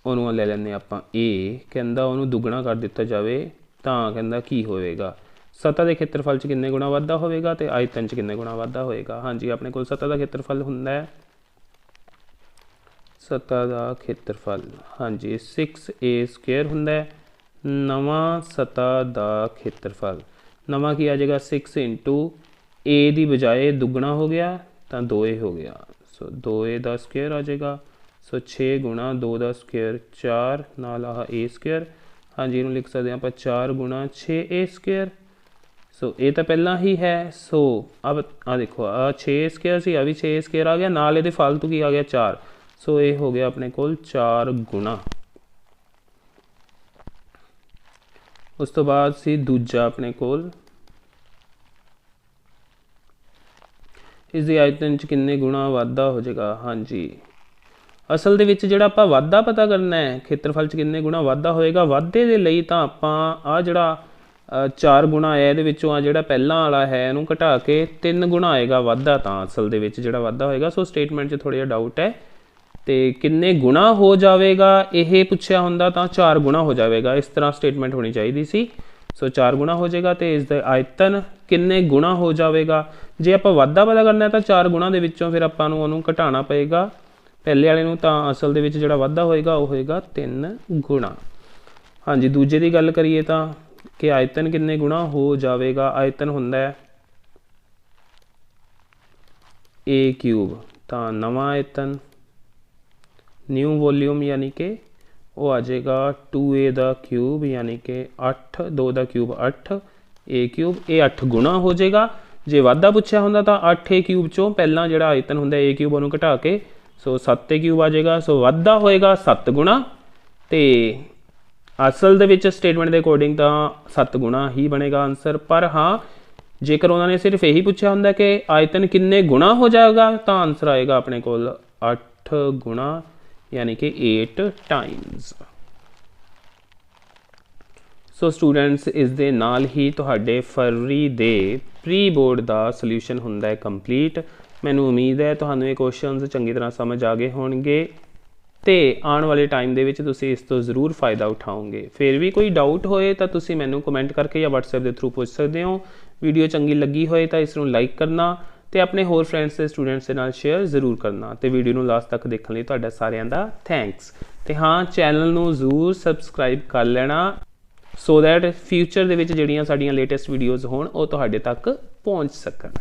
S1: उन्होंने ले लें आप ए, कहंदा उन्होंने दुगना कर दिता जाए तो कहंदा की होएगा। सतह के खेत्रफल च किन्ने गुणा वाधा होएगा तो आयतन च किन्ने गुणा वाधा होएगा। हाँ जी, अपने को सतह का खेत्रफल हुंदा है, सतह का खेत्रफल हाँ जी 6a² हुंदा है। नवा सतह का खेत्रफल नवा की आ जाएगा 6 इंटू ए की बजाय दुगना हो गया तो 2a हो गया। सो 2a का स्क्वायर आ जाएगा। सो 6 गुणा 2 का स्क्वायर 4 नाल आह a²। हाँ जी, इन्होंने लिख सकते हैं आप 4 गुणा 6a²। सो ये तो पहला ही है। सो अब आ देखो आ 6a² सी, आ भी 6a² आ गया, नाल ये फालतू की आ गया 4। सो ये हो गया अपने कोल 4 गुणा। उस तो बाद सी दूजा अपने कोल इस दी आयतन च किन्ने गुणा वाधा हो जाएगा। हाँ जी, असल दे विच जिहड़ा आपां वाधा पता करना है, खेत्रफल च किन्ने गुणा वाधा होएगा, वाधे दे लई तां आपां आ जिहड़ा 4 गुणा है ये आ जिहड़ा पहला वाला है इनू घटा के 3 गुणा आएगा वाधा, तां असल दे विच जिहड़ा वाधा होएगा। सो स्टेटमेंट च थोड़ा जिहा डाउट है तो किन्ने गुणा हो जाएगा, यह पूछा होंदा तां 4 गुणा हो जाएगा, इस तरह स्टेटमेंट होनी चाहिए सी। सो 4 गुणा हो जाएगा तो इसका आयतन किन्ने गुणा हो जाएगा। जे आप वाधा पता करना है तो 4 गुणा दे विचों फिर आपां नूं उहनूं घटाना पएगा पहले वाले नूं, तां असल दे विच जिहड़ा वाधा होएगा वो होएगा 3 गुणा। हाँ जी, दूजे की गल करिए तां कि आयतन किन्ने गुणा हो जाएगा। आयतन हुंदा है a³ तां नवा आयतन न्यू वॉल्यूम यानी कि वो आ जाएगा 2a का क्यूब यानी कि 8, 2 का क्यूब 8 a³, ये 8 गुणा हो जाएगा। जे वाधा पूछा होंदा तो 8a³ चों पहला जिहड़ा आयतन हुंदा a³ उहनूं घटा के सो 7a³ आ जाएगा। सो वाधा होएगा 7 गुणा तो असल दे विच स्टेटमेंट के अकॉर्डिंग तो 7 गुणा ही बनेगा आंसर। पर हाँ, जेकर उन्होंने सिर्फ यही पूछा होंदा कि आयतन किन्ने गुणा हो जाएगा तो आंसर आएगा अपने कोल 8 गुणा यानी कि 8 टाइम्स। सो स्टूडेंट्स, इस दे नाल ही तुहाडे फरवरी दे प्री बोर्ड का सोल्यूशन हुंदा है कंप्लीट। मैनूं उम्मीद है तुहानूं ये क्वेश्चनस चंगी तरह समझ आ गए होणगे ते आने वाले टाइम दे विच तुसीं इस तो ज़रूर फ़ायदा उठाओगे। फिर भी कोई डाउट होए तो तुसीं मैनूं कमेंट करके या व्हाट्सएप के थ्रू पूछ सकते हो। वीडियो चंगी लगी होए तो इसनूं लाइक करना ते अपने होर फ्रेंड्स ते स्टूडेंट्स दे नाल शेयर जरूर करना ते वीडियो नूं लास्ट तक देखने लई तुहाडा सारिआं दा थैंक्स। ते हाँ, चैनल नूं जरूर सबसक्राइब कर लेना सो दैट फ्यूचर दे विच जिहड़ियां साडीआं लेटेस्ट वीडियोज़ होण ओह तुहाडे तक पहुँच सकन।